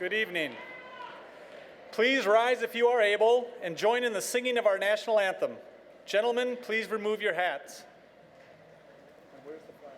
Good evening. Please rise if you are able and join in the singing of our national anthem. Gentlemen, please remove your hats. Where's the flag?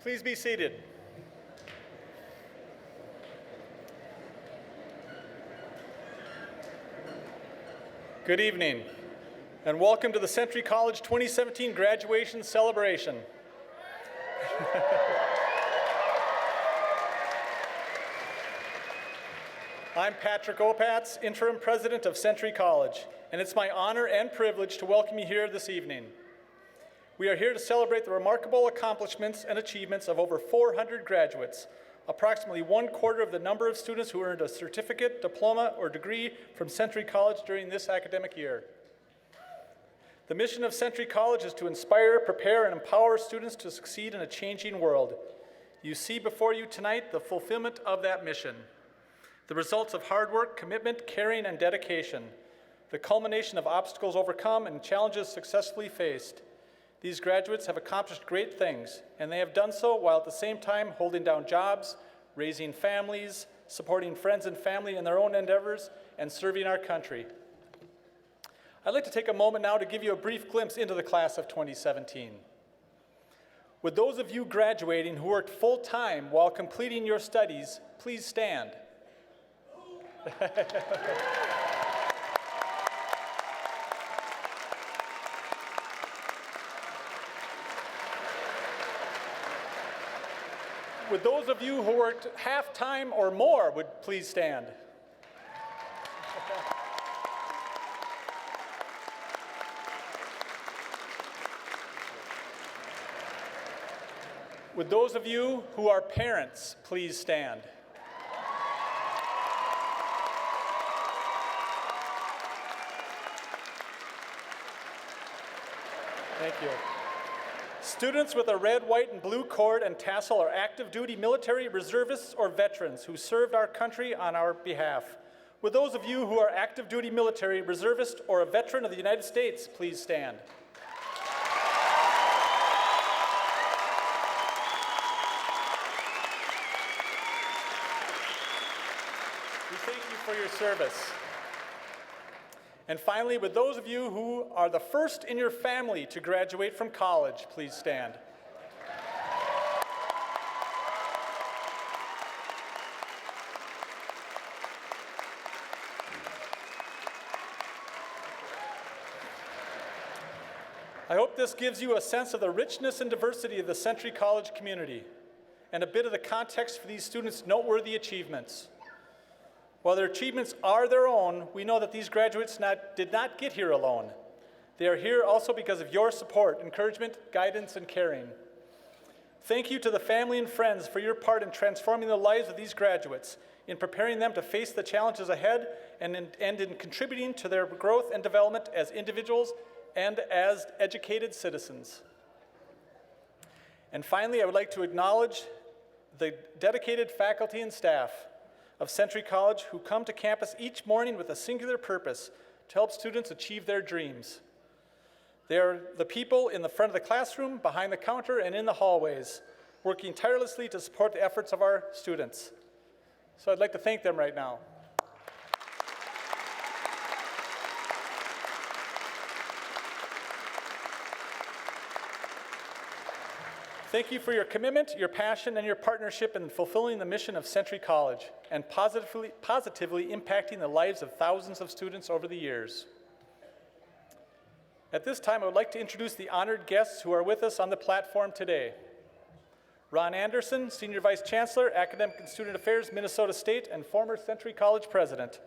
Please be seated. Good evening, and welcome to the Century College 2017 graduation celebration. I'm Patrick Opatz, interim president of Century College, and it's my honor and privilege to welcome you here this evening. We are here to celebrate the remarkable accomplishments and achievements of over 400 graduates, approximately 1/4 of the number of students who earned a certificate, diploma, or degree from Century College during this academic year. The mission of Century College is to inspire, prepare, and empower students to succeed in a changing world. You see before you tonight the fulfillment of that mission, the results of hard work, commitment, caring, and dedication, the culmination of obstacles overcome and challenges successfully faced. These graduates have accomplished great things, and they have done so while at the same time holding down jobs, raising families, supporting friends and family in their own endeavors, and serving our country. I'd like to take a moment now to give you a brief glimpse into the class of 2017. Would those of you graduating who worked full-time while completing your studies please stand? Would those of you who worked half-time or more would please stand? Would those of you who are parents please stand? Thank you. Students with a red, white, and blue cord and tassel are active duty military, reservists, or veterans who served our country on our behalf. Would those of you who are active duty military, reservist, or a veteran of the United States please stand? We thank you for your service. And finally, would those of you who are the first in your family to graduate from college please stand? I hope this gives you a sense of the richness and diversity of the Century College community and a bit of the context for these students' noteworthy achievements. While their achievements are their own, we know that these graduates did not get here alone. They are here also because of your support, encouragement, guidance, and caring. Thank you to the family and friends for your part in transforming the lives of these graduates, in preparing them to face the challenges ahead, and in contributing to their growth and development as individuals and as educated citizens. And finally, I would like to acknowledge the dedicated faculty and staff of Century College who come to campus each morning with a singular purpose to help students achieve their dreams. They are the people in the front of the classroom, behind the counter, and in the hallways, working tirelessly to support the efforts of our students. So I'd like to thank them right now. Thank you for your commitment, your passion, and your partnership in fulfilling the mission of Century College and positively impacting the lives of thousands of students over the years. At this time, I would like to introduce the honored guests who are with us on the platform today. Ron Anderson, Senior Vice Chancellor, Academic and Student Affairs, Minnesota State, and former Century College President.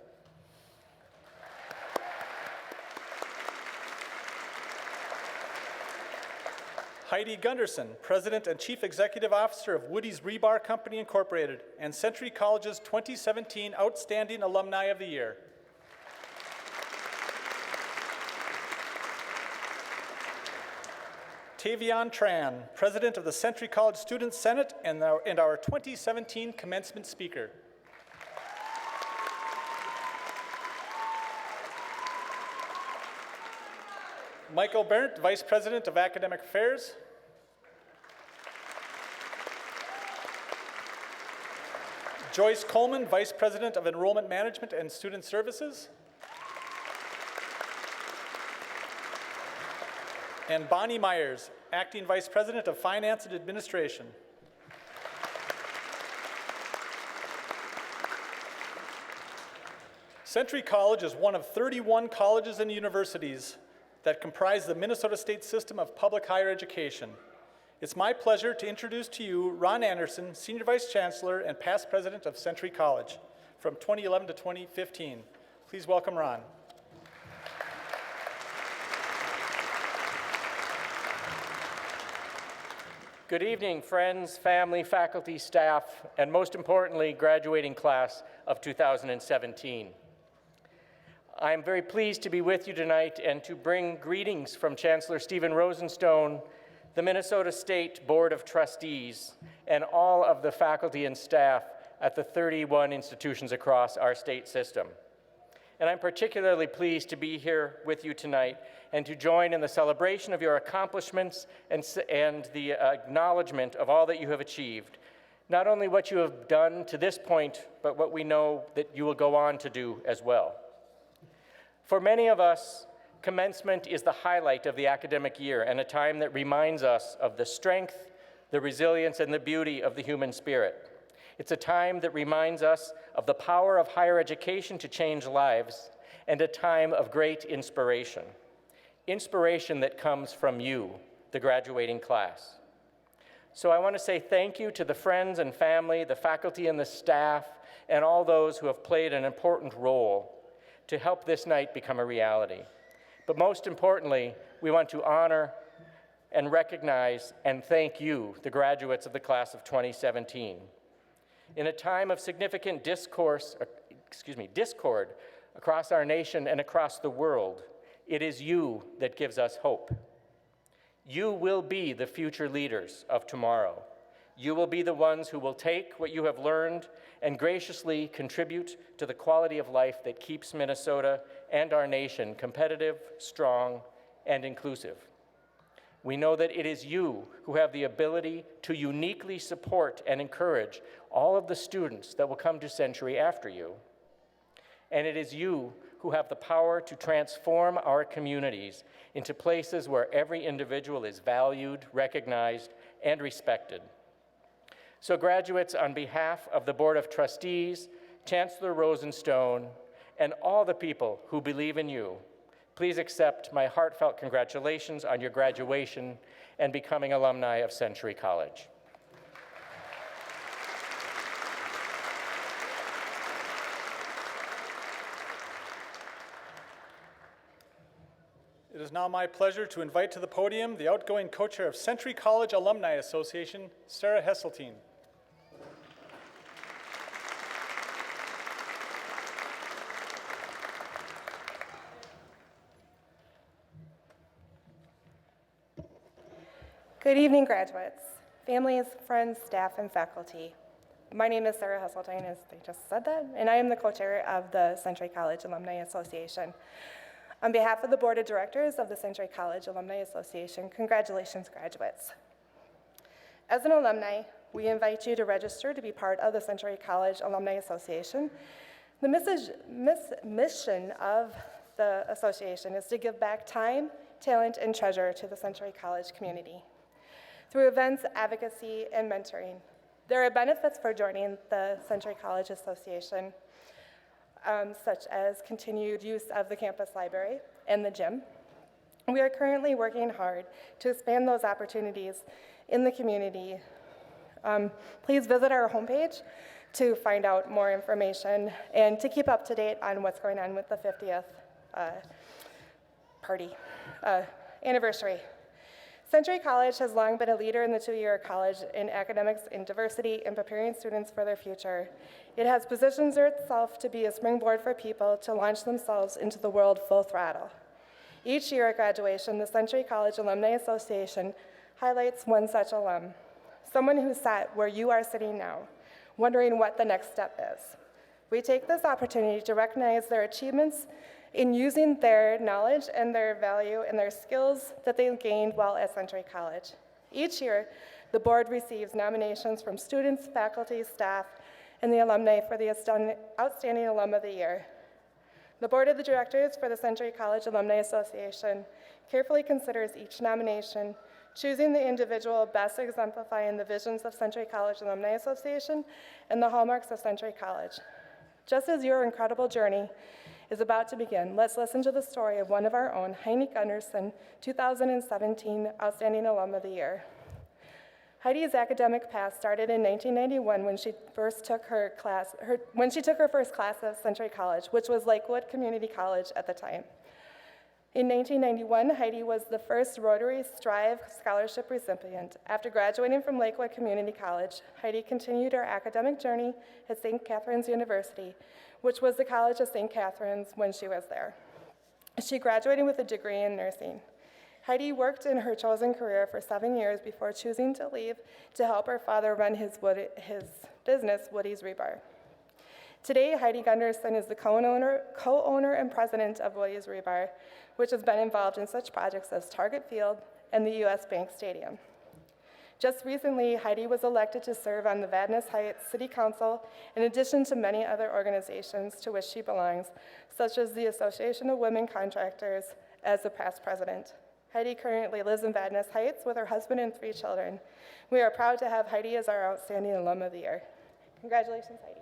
Heidi Gunderson, President and Chief Executive Officer of Woody's Rebar Company, Incorporated, and Century College's 2017 Outstanding Alumni of the Year. Tavion Tran, President of the Century College Student Senate and our 2017 Commencement Speaker. Michael Byrne, Vice President of Academic Affairs. Joyce Coleman, Vice President of Enrollment Management and Student Services. And Bonnie Myers, Acting Vice President of Finance and Administration. Century College is one of 31 colleges and universities that comprise the Minnesota State System of Public Higher Education. It's my pleasure to introduce to you Ron Anderson, Senior Vice Chancellor and past President of Century College from 2011 to 2015. Please welcome Ron. Good evening, friends, family, faculty, staff, and most importantly, graduating class of 2017. I am very pleased to be with you tonight and to bring greetings from Chancellor Stephen Rosenstone, the Minnesota State Board of Trustees, and all of the faculty and staff at the 31 institutions across our state system. And I'm particularly pleased to be here with you tonight and to join in the celebration of your accomplishments and the acknowledgement of all that you have achieved. Not only what you have done to this point, but what we know that you will go on to do as well. For many of us, commencement is the highlight of the academic year and a time that reminds us of the strength, the resilience, and the beauty of the human spirit. It's a time that reminds us of the power of higher education to change lives and a time of great inspiration. Inspiration that comes from you, the graduating class. So I want to say thank you to the friends and family, the faculty and the staff, and all those who have played an important role to help this night become a reality. But most importantly, we want to honor and recognize and thank you, the graduates of the class of 2017. In a time of significant discord across our nation and across the world, it is you that gives us hope. You will be the future leaders of tomorrow. You will be the ones who will take what you have learned and graciously contribute to the quality of life that keeps Minnesota and our nation competitive, strong, and inclusive. We know that it is you who have the ability to uniquely support and encourage all of the students that will come to Century after you. And it is you who have the power to transform our communities into places where every individual is valued, recognized, and respected. So graduates, on behalf of the Board of Trustees, Chancellor Rosenstone, and all the people who believe in you, please accept my heartfelt congratulations on your graduation and becoming alumni of Century College. It is now my pleasure to invite to the podium the outgoing co-chair of Century College Alumni Association, Sarah Heseltine. Good evening, graduates, families, friends, staff, and faculty. My name is Sarah Heseltine, as they just said that, and I am the co-chair of the Century College Alumni Association. On behalf of the Board of Directors of the Century College Alumni Association, congratulations, graduates. As an alumni, we invite you to register to be part of the Century College Alumni Association. The mission of the association is to give back time, talent, and treasure to the Century College community through events, advocacy, and mentoring. There are benefits for joining the Century College Association, such as continued use of the campus library and the gym. We are currently working hard to expand those opportunities in the community. Please visit our homepage to find out more information and to keep up to date on what's going on with the 50th anniversary. Century College has long been a leader in the two-year college in academics and diversity and preparing students for their future. It has positioned itself to be a springboard for people to launch themselves into the world full throttle. Each year at graduation, the Century College Alumni Association highlights one such alum, someone who sat where you are sitting now, wondering what the next step is. We take this opportunity to recognize their achievements in using their knowledge and their value and their skills that they gained while at Century College. Each year, the board receives nominations from students, faculty, staff, and the alumni for the Outstanding Alum of the Year. The board of the directors for the Century College Alumni Association carefully considers each nomination, choosing the individual best exemplifying the visions of Century College Alumni Association and the hallmarks of Century College. Just as your incredible journey is about to begin, let's listen to the story of one of our own, Heine Gunderson, 2017 Outstanding Alum of the Year. Heidi's academic path started in 1991 when she took her first class at Century College, which was Lakewood Community College at the time. In 1991, Heidi was the first Rotary Strive Scholarship recipient. After graduating from Lakewood Community College, Heidi continued her academic journey at St. Catherine's University, which was the College of St. Catherine's when she was there. She graduated with a degree in nursing. Heidi worked in her chosen career for 7 years before choosing to leave to help her father run his business, Woody's Rebar. Today, Heidi Gunderson is the co-owner and president of Woody's Rebar, which has been involved in such projects as Target Field and the U.S. Bank Stadium. Just recently, Heidi was elected to serve on the Vadnais Heights City Council, in addition to many other organizations to which she belongs, such as the Association of Women Contractors, as the past president. Heidi currently lives in Vadnais Heights with her husband and 3 children. We are proud to have Heidi as our Outstanding Alum of the Year. Congratulations, Heidi.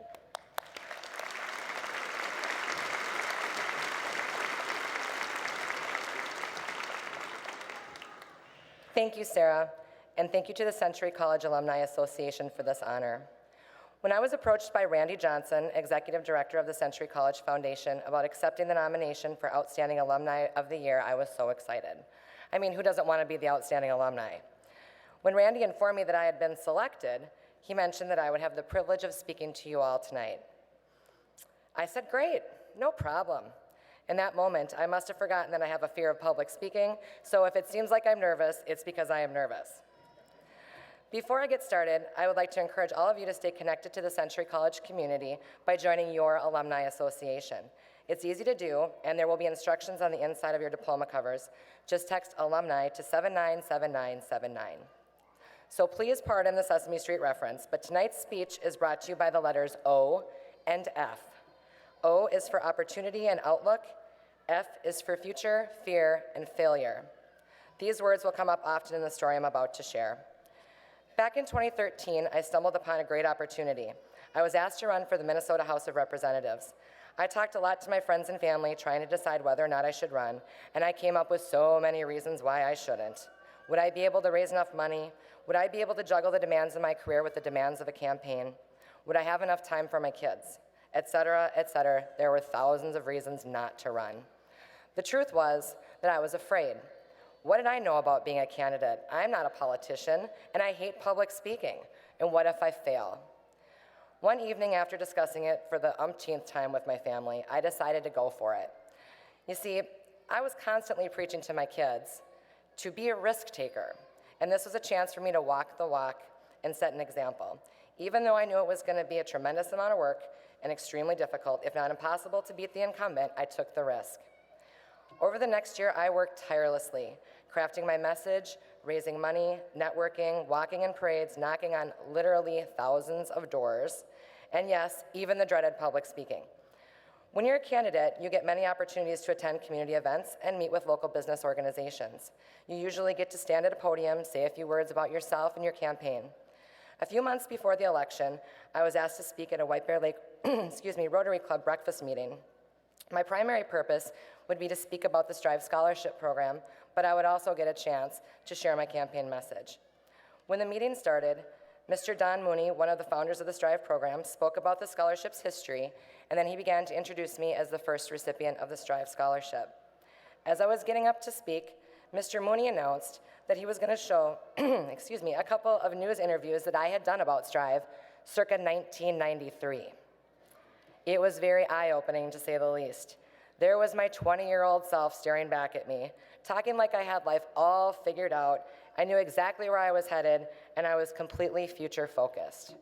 Thank you, Sarah, and thank you to the Century College Alumni Association for this honor. When I was approached by Randy Johnson, Executive Director of the Century College Foundation, about accepting the nomination for Outstanding Alumni of the Year, I was so excited. I mean, who doesn't want to be the Outstanding Alumni? When Randy informed me that I had been selected, he mentioned that I would have the privilege of speaking to you all tonight. I said, great, no problem. In that moment, I must have forgotten that I have a fear of public speaking, so if it seems like I'm nervous, it's because I am nervous. Before I get started, I would like to encourage all of you to stay connected to the Century College community by joining your Alumni Association. It's easy to do, and there will be instructions on the inside of your diploma covers. Just text alumni to 797979. So please pardon the Sesame Street reference, but tonight's speech is brought to you by the letters O and F. O is for opportunity and outlook. F is for future, fear, and failure. These words will come up often in the story I'm about to share. Back in 2013, I stumbled upon a great opportunity. I was asked to run for the Minnesota House of Representatives. I talked a lot to my friends and family trying to decide whether or not I should run, and I came up with so many reasons why I shouldn't. Would I be able to raise enough money? Would I be able to juggle the demands of my career with the demands of a campaign? Would I have enough time for my kids? Et cetera, et cetera. There were thousands of reasons not to run. The truth was that I was afraid. What did I know about being a candidate? I'm not a politician, and I hate public speaking. And what if I fail? One evening after discussing it for the umpteenth time with my family, I decided to go for it. You see, I was constantly preaching to my kids to be a risk taker, and this was a chance for me to walk the walk and set an example. Even though I knew it was going to be a tremendous amount of work and extremely difficult, if not impossible, to beat the incumbent, I took the risk. Over the next year, I worked tirelessly, crafting my message, raising money, networking, walking in parades, knocking on literally thousands of doors, and yes, even the dreaded public speaking. When you're a candidate, you get many opportunities to attend community events and meet with local business organizations. You usually get to stand at a podium, say a few words about yourself and your campaign. A few months before the election, I was asked to speak at a White Bear Lake Rotary Club breakfast meeting. My primary purpose would be to speak about the Strive Scholarship Program, but I would also get a chance to share my campaign message. When the meeting started, Mr. Don Mooney, one of the founders of the Strive program, spoke about the scholarship's history, and then he began to introduce me as the first recipient of the Strive Scholarship. As I was getting up to speak, Mr. Mooney announced that he was going to show a couple of news interviews that I had done about Strive circa 1993. It was very eye-opening, to say the least. There was my 20-year-old self staring back at me, talking like I had life all figured out. I knew exactly where I was headed, and I was completely future-focused.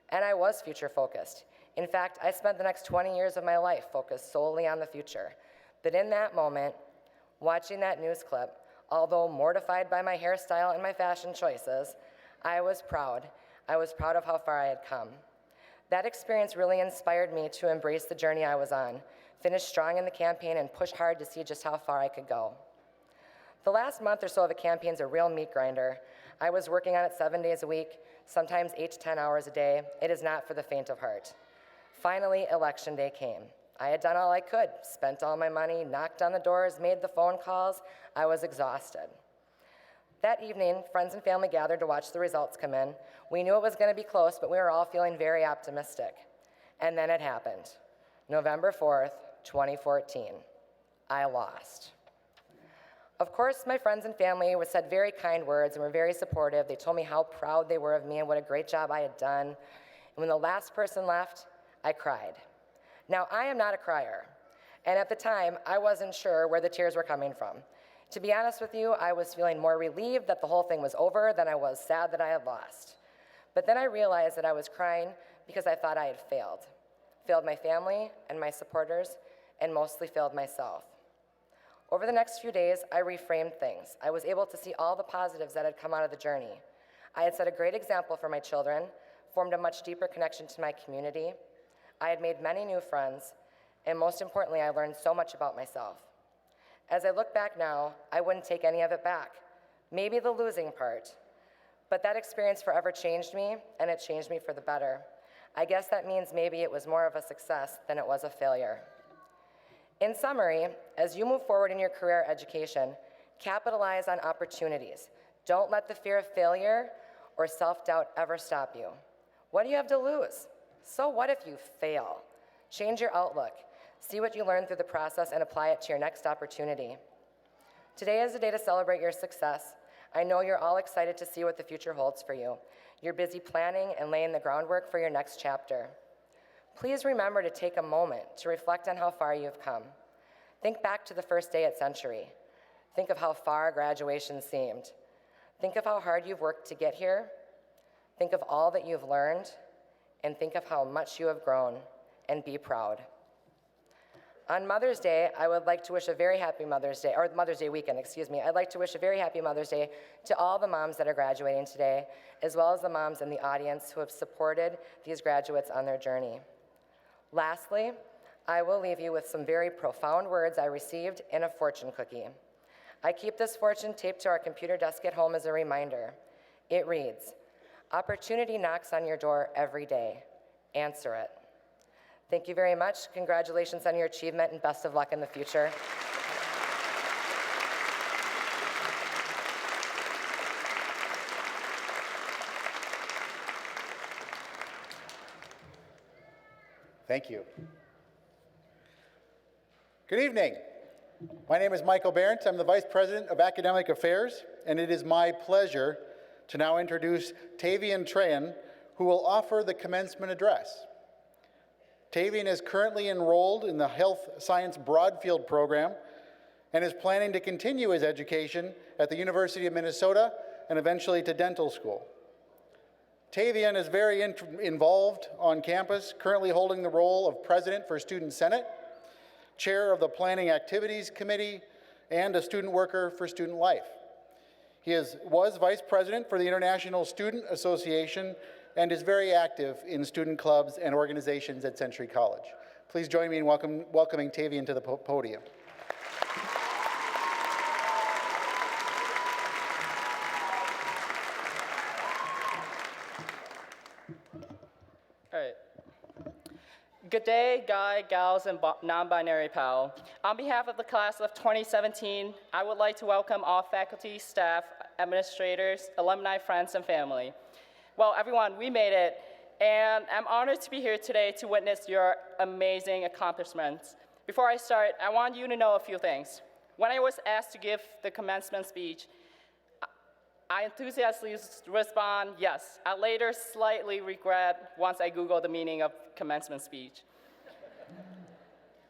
And I was future-focused. In fact, I spent the next 20 years of my life focused solely on the future. But in that moment, watching that news clip, although mortified by my hairstyle and my fashion choices, I was proud. I was proud of how far I had come. That experience really inspired me to embrace the journey I was on, finish strong in the campaign, and push hard to see just how far I could go. The last month or so of the campaign's a real meat grinder. I was working on it 7 days a week, sometimes 8 to 10 hours a day. It is not for the faint of heart. Finally, election day came. I had done all I could, spent all my money, knocked on the doors, made the phone calls. I was exhausted. That evening, friends and family gathered to watch the results come in. We knew it was going to be close, but we were all feeling very optimistic. And then it happened. November 4th, 2014. I lost. Of course, my friends and family said very kind words and were very supportive. They told me how proud they were of me and what a great job I had done. And when the last person left, I cried. Now, I am not a crier. And at the time, I wasn't sure where the tears were coming from. To be honest with you, I was feeling more relieved that the whole thing was over than I was sad that I had lost. But then I realized that I was crying because I thought I had failed. Failed my family and my supporters, and mostly failed myself. Over the next few days, I reframed things. I was able to see all the positives that had come out of the journey. I had set a great example for my children, formed a much deeper connection to my community. I had made many new friends, and most importantly, I learned so much about myself. As I look back now, I wouldn't take any of it back. Maybe the losing part. But that experience forever changed me, and it changed me for the better. I guess that means maybe it was more of a success than it was a failure. In summary, as you move forward in your career education, capitalize on opportunities. Don't let the fear of failure or self-doubt ever stop you. What do you have to lose? So what if you fail? Change your outlook. See what you learned through the process and apply it to your next opportunity. Today is a day to celebrate your success. I know you're all excited to see what the future holds for you. You're busy planning and laying the groundwork for your next chapter. Please remember to take a moment to reflect on how far you've come. Think back to the first day at Century. Think of how far graduation seemed. Think of how hard you've worked to get here. Think of all that you've learned, and think of how much you have grown, and be proud. On Mother's Day, I would like to wish a very happy Mother's Day, or Mother's Day weekend, excuse me. I'd like to wish a very happy Mother's Day to all the moms that are graduating today, as well as the moms in the audience who have supported these graduates on their journey. Lastly, I will leave you with some very profound words I received in a fortune cookie. I keep this fortune taped to our computer desk at home as a reminder. It reads, "Opportunity knocks on your door every day. Answer it." Thank you very much. Congratulations on your achievement and best of luck in the future. Thank you. Good evening. My name is Michael Byrne. I'm the Vice President of Academic Affairs, and it is my pleasure to now introduce Tavian Trahan, who will offer the commencement address. Tavian is currently enrolled in the Health Science Broadfield program and is planning to continue his education at the University of Minnesota and eventually to dental school. Tavian is very involved on campus, currently holding the role of President for Student Senate, Chair of the Planning Activities Committee, and a student worker for Student Life. He was Vice President for the International Student Association and is very active in student clubs and organizations at Century College. Please join me in welcoming Tavian to the podium. All right. Good day, guy, gals, and non-binary pal. On behalf of the class of 2017, I would like to welcome all faculty, staff, administrators, alumni, friends, and family. Well, everyone, we made it, and I'm honored to be here today to witness your amazing accomplishments. Before I start, I want you to know a few things. When I was asked to give the commencement speech, I enthusiastically respond, yes. I later slightly regret once I Googled the meaning of commencement speech.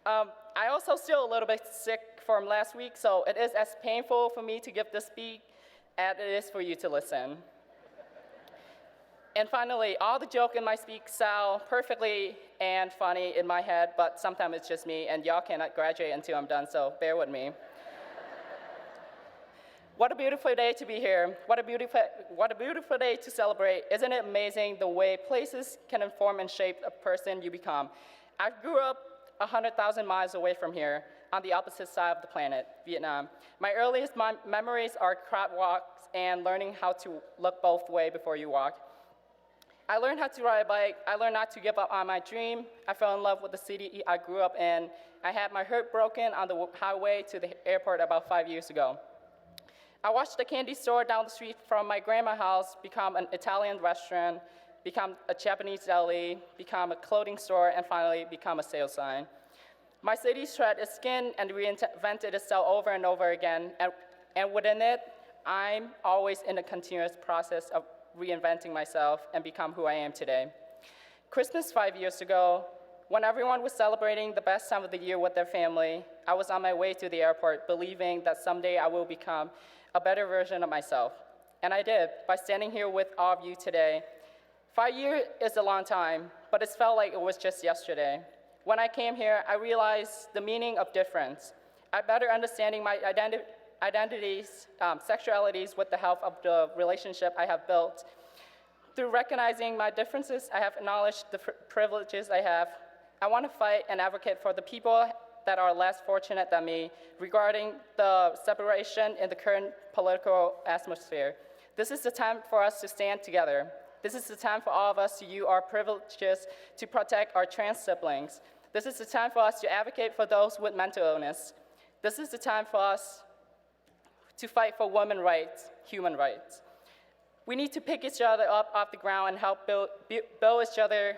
I also still a little bit sick from last week, so it is as painful for me to give this speech as it is for you to listen. And finally, all the joke in my speech sound perfectly and funny in my head, but sometimes it's just me, and y'all cannot graduate until I'm done, so bear with me. What a beautiful day to be here. What a beautiful day to celebrate. Isn't it amazing the way places can inform and shape a person you become? I grew up 100,000 miles away from here, on the opposite side of the planet, Vietnam. My earliest memories are crowd walks and learning how to look both ways before you walk. I learned how to ride a bike. I learned not to give up on my dream. I fell in love with the city I grew up in. I had my hip broken on the highway to the airport about 5 years ago. I watched the candy store down the street from my grandma's house become an Italian restaurant, become a Japanese deli, become a clothing store, and finally become a sales sign. My city shed its skin and reinvented itself over and over again, and within it, I'm always in a continuous process of reinventing myself and become who I am today. Christmas 5 years ago, when everyone was celebrating the best time of the year with their family, I was on my way to the airport believing that someday I will become a better version of myself. And I did by standing here with all of you today. 5 years is a long time, but it felt like it was just yesterday. When I came here, I realized the meaning of difference. I better understanding my identities, sexualities with the help of the relationship I have built. Through recognizing my differences, I have acknowledged the privileges I have. I want to fight and advocate for the people that are less fortunate than me regarding the separation in the current political atmosphere. This is the time for us to stand together. This is the time for all of us to use our privileges to protect our trans siblings. This is the time for us to advocate for those with mental illness. This is the time for us to fight for women's rights, human rights. We need to pick each other up off the ground and help build each other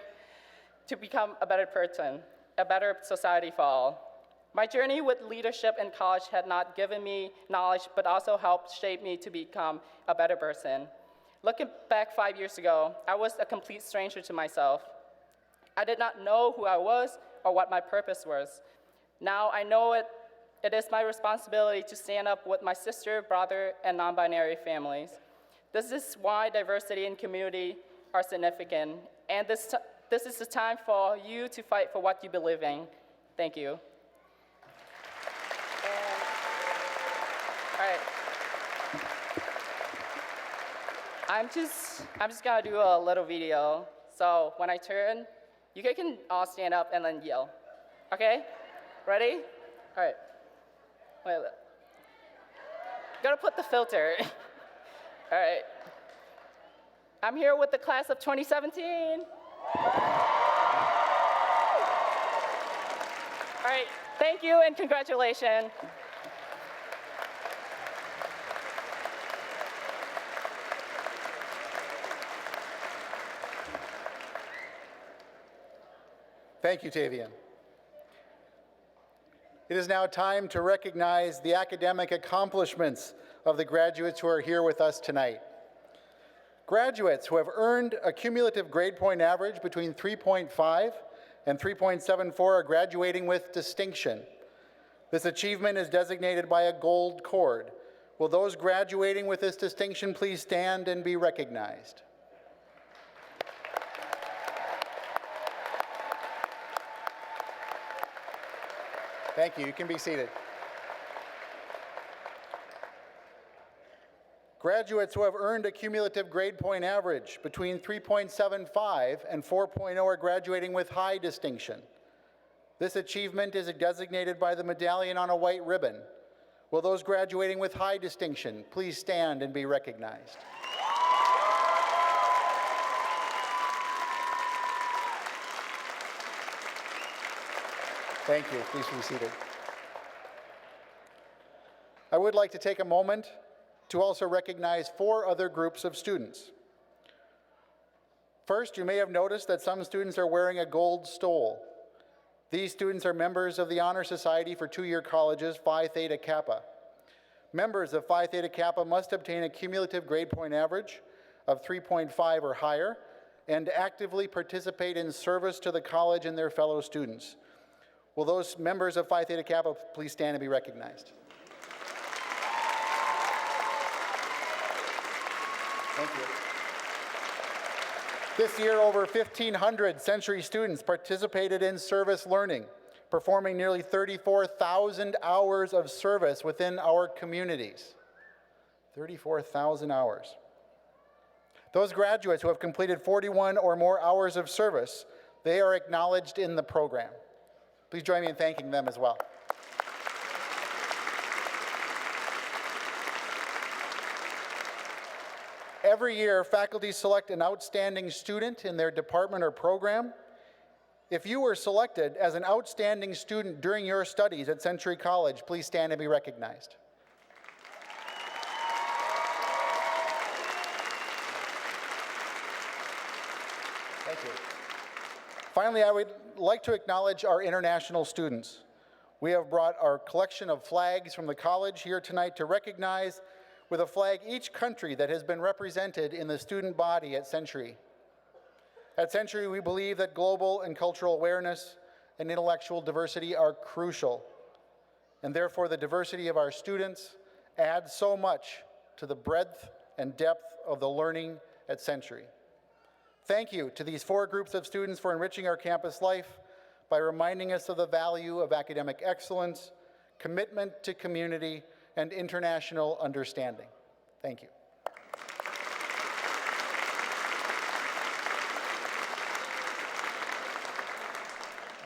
to become a better person, a better society for all. My journey with leadership in college had not given me knowledge, but also helped shape me to become a better person. Looking back 5 years ago, I was a complete stranger to myself. I did not know who I was or what my purpose was. Now I know it is my responsibility to stand up with my sister, brother, and non-binary families. This is why diversity and community are significant, and this is the time for you to fight for what you believe in. Thank you. All right. I'm just gonna do a little video. So when I turn, you guys can all stand up and then yell. Okay? Ready? All right. Wait. Gotta put the filter. All right. I'm here with the class of 2017. All right. Thank you and congratulations. Thank you, Tavian. It is now time to recognize the academic accomplishments of the graduates who are here with us tonight. Graduates who have earned a cumulative grade point average between 3.5 and 3.74 are graduating with distinction. This achievement is designated by a gold cord. Will those graduating with this distinction please stand and be recognized? Thank you. You can be seated. Graduates who have earned a cumulative grade point average between 3.75 and 4.0 are graduating with high distinction. This achievement is designated by the medallion on a white ribbon. Will those graduating with high distinction please stand and be recognized? Thank you. Please be seated. I would like to take a moment to also recognize 4 other groups of students. First, you may have noticed that some students are wearing a gold stole. These students are members of the Honor Society for 2-year colleges, Phi Theta Kappa. Members of Phi Theta Kappa must obtain a cumulative grade point average of 3.5 or higher and actively participate in service to the college and their fellow students. Will those members of Phi Theta Kappa please stand and be recognized? Thank you. This year, over 1,500 Century students participated in service learning, performing nearly 34,000 hours of service within our communities. 34,000 hours. Those graduates who have completed 41 or more hours of service, they are acknowledged in the program. Please join me in thanking them as well. Every year, faculty select an outstanding student in their department or program. If you were selected as an outstanding student during your studies at Century College, please stand and be recognized. Thank you. Finally, I would like to acknowledge our international students. We have brought our collection of flags from the college here tonight to recognize with a flag each country that has been represented in the student body at Century. At Century, we believe that global and cultural awareness and intellectual diversity are crucial, and therefore the diversity of our students adds so much to the breadth and depth of the learning at Century. Thank you to these 4 groups of students for enriching our campus life by reminding us of the value of academic excellence, commitment to community, and international understanding. Thank you.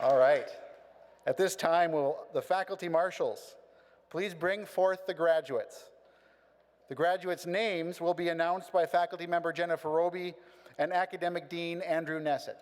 All right. At this time, will the faculty marshals please bring forth the graduates. The graduates' names will be announced by faculty member Jennifer Roby and academic dean Andrew Nessett.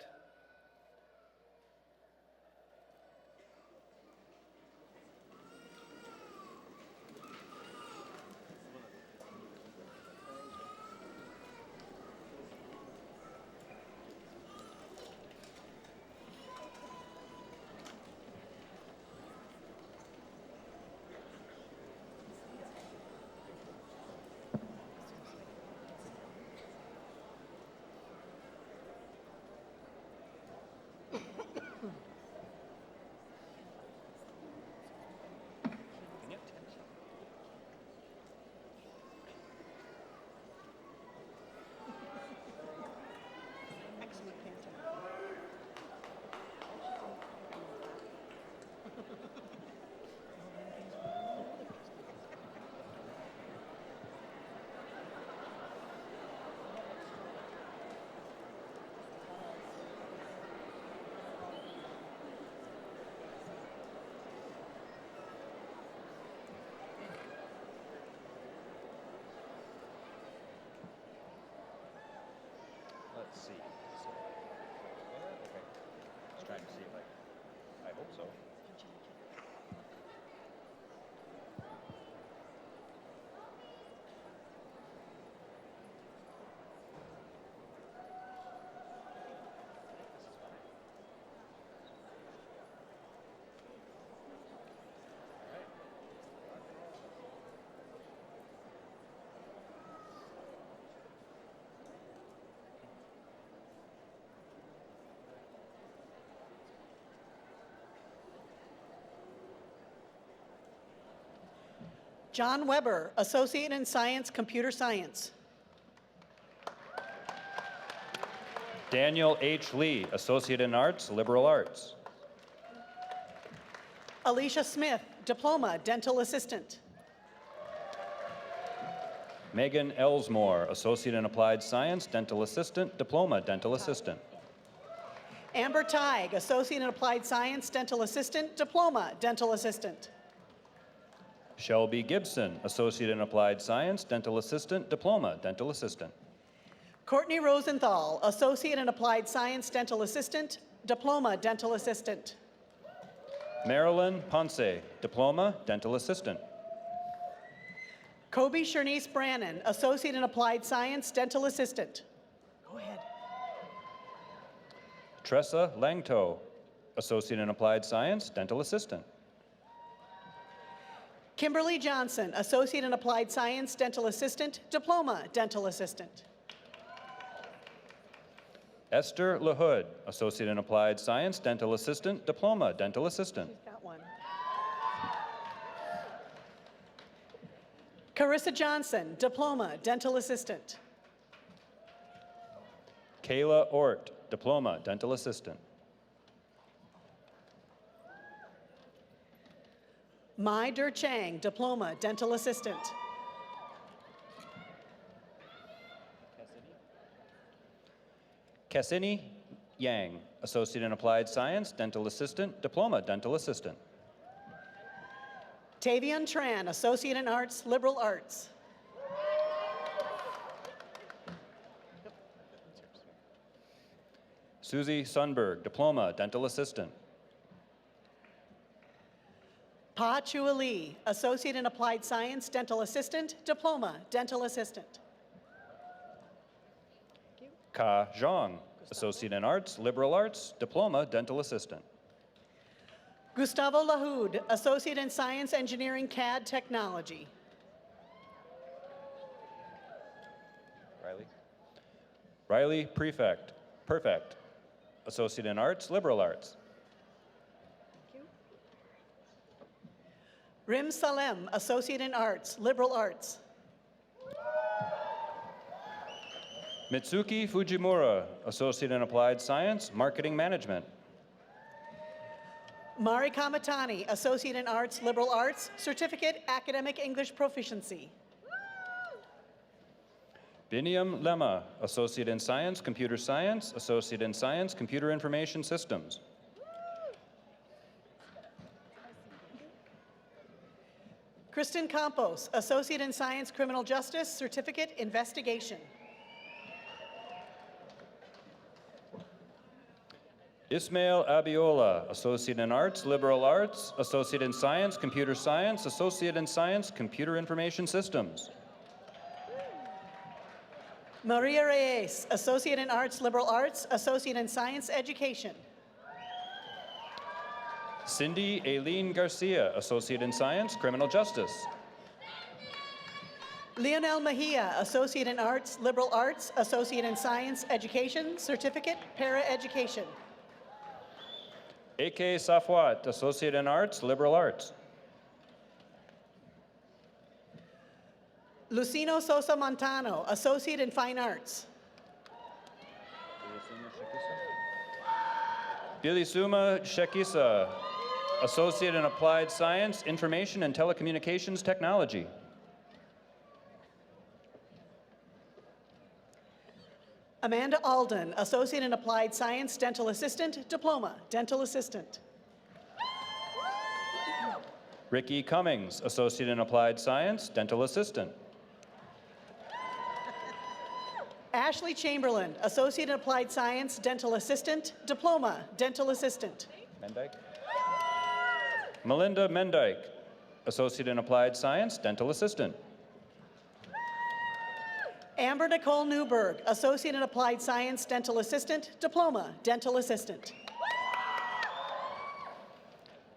Let's see. So, okay. Just trying to see if I hope so. John Weber, Associate in Science, Computer Science. Daniel H. Lee, Associate in Arts, Liberal Arts. Alicia Smith, Diploma, Dental Assistant. Megan Elsmore, Associate in Applied Science, Dental Assistant, Diploma, Dental Assistant. Amber Teig, Associate in Applied Science, Dental Assistant, Diploma, Dental Assistant. Shelby Gibson, Associate in Applied Science, Dental Assistant, Diploma, Dental Assistant. Courtney Rosenthal, Associate in Applied Science, Dental Assistant, Diploma, Dental Assistant. Marilyn Ponce, Diploma, Dental Assistant. Kobe Shernice Brannon, Associate in Applied Science, Dental Assistant. Go ahead. Tressa Langto, Associate in Applied Science, Dental Assistant. Kimberly Johnson, Associate in Applied Science, Dental Assistant, Diploma, Dental Assistant. Esther LaHood, Associate in Applied Science, Dental Assistant, Diploma, Dental Assistant. She's got one. Carissa Johnson, Diploma, Dental Assistant. Kayla Ort, Diploma, Dental Assistant. Mai Der Chang, Diploma, Dental Assistant. Cassini Yang, Associate in Applied Science, Dental Assistant, Diploma, Dental Assistant. Tavian Tran, Associate in Arts, Liberal Arts. Susie Sundberg, Diploma, Dental Assistant. Pa Chua Lee, Associate in Applied Science, Dental Assistant, Diploma, Dental Assistant. Ka Zhang, Associate in Arts, Liberal Arts, Diploma, Dental Assistant. Gustavo Lahoud, Associate in Science, Engineering, CAD Technology. Riley. Riley Perfect, Associate in Arts, Liberal Arts. Rim Salem, Associate in Arts, Liberal Arts. Mitsuki Fujimura, Associate in Applied Science, Marketing Management. Mari Kamatani, Associate in Arts, Liberal Arts, Certificate, Academic English Proficiency. Biniam Lema, Associate in Science, Computer Science, Associate in Science, Computer Information Systems. Kristen Campos, Associate in Science, Criminal Justice, Certificate, Investigation. Ismail Abiola, Associate in Arts, Liberal Arts, Associate in Science, Computer Science, Associate in Science, Computer Information Systems. Maria Reyes, Associate in Arts, Liberal Arts, Associate in Science Education. Cindy Aileen Garcia, Associate in Science, Criminal Justice. Leonel Mejia, Associate in Arts, Liberal Arts, Associate in Science Education, Certificate, Para-Education. A.K. Safwat, Associate in Arts, Liberal Arts. Lucino Sosa Montano, Associate in Fine Arts. Bilisuma Shekisa, Associate in Applied Science, Information and Telecommunications Technology. Amanda Alden, Associate in Applied Science, Dental Assistant, Diploma, Dental Assistant. Ricky Cummings, Associate in Applied Science, Dental Assistant. Ashley Chamberlain, Associate in Applied Science, Dental Assistant, Diploma, Dental Assistant. Mendyke. Melinda Mendyke, Associate in Applied Science, Dental Assistant. Amber Nicole Newberg, Associate in Applied Science, Dental Assistant, Diploma, Dental Assistant.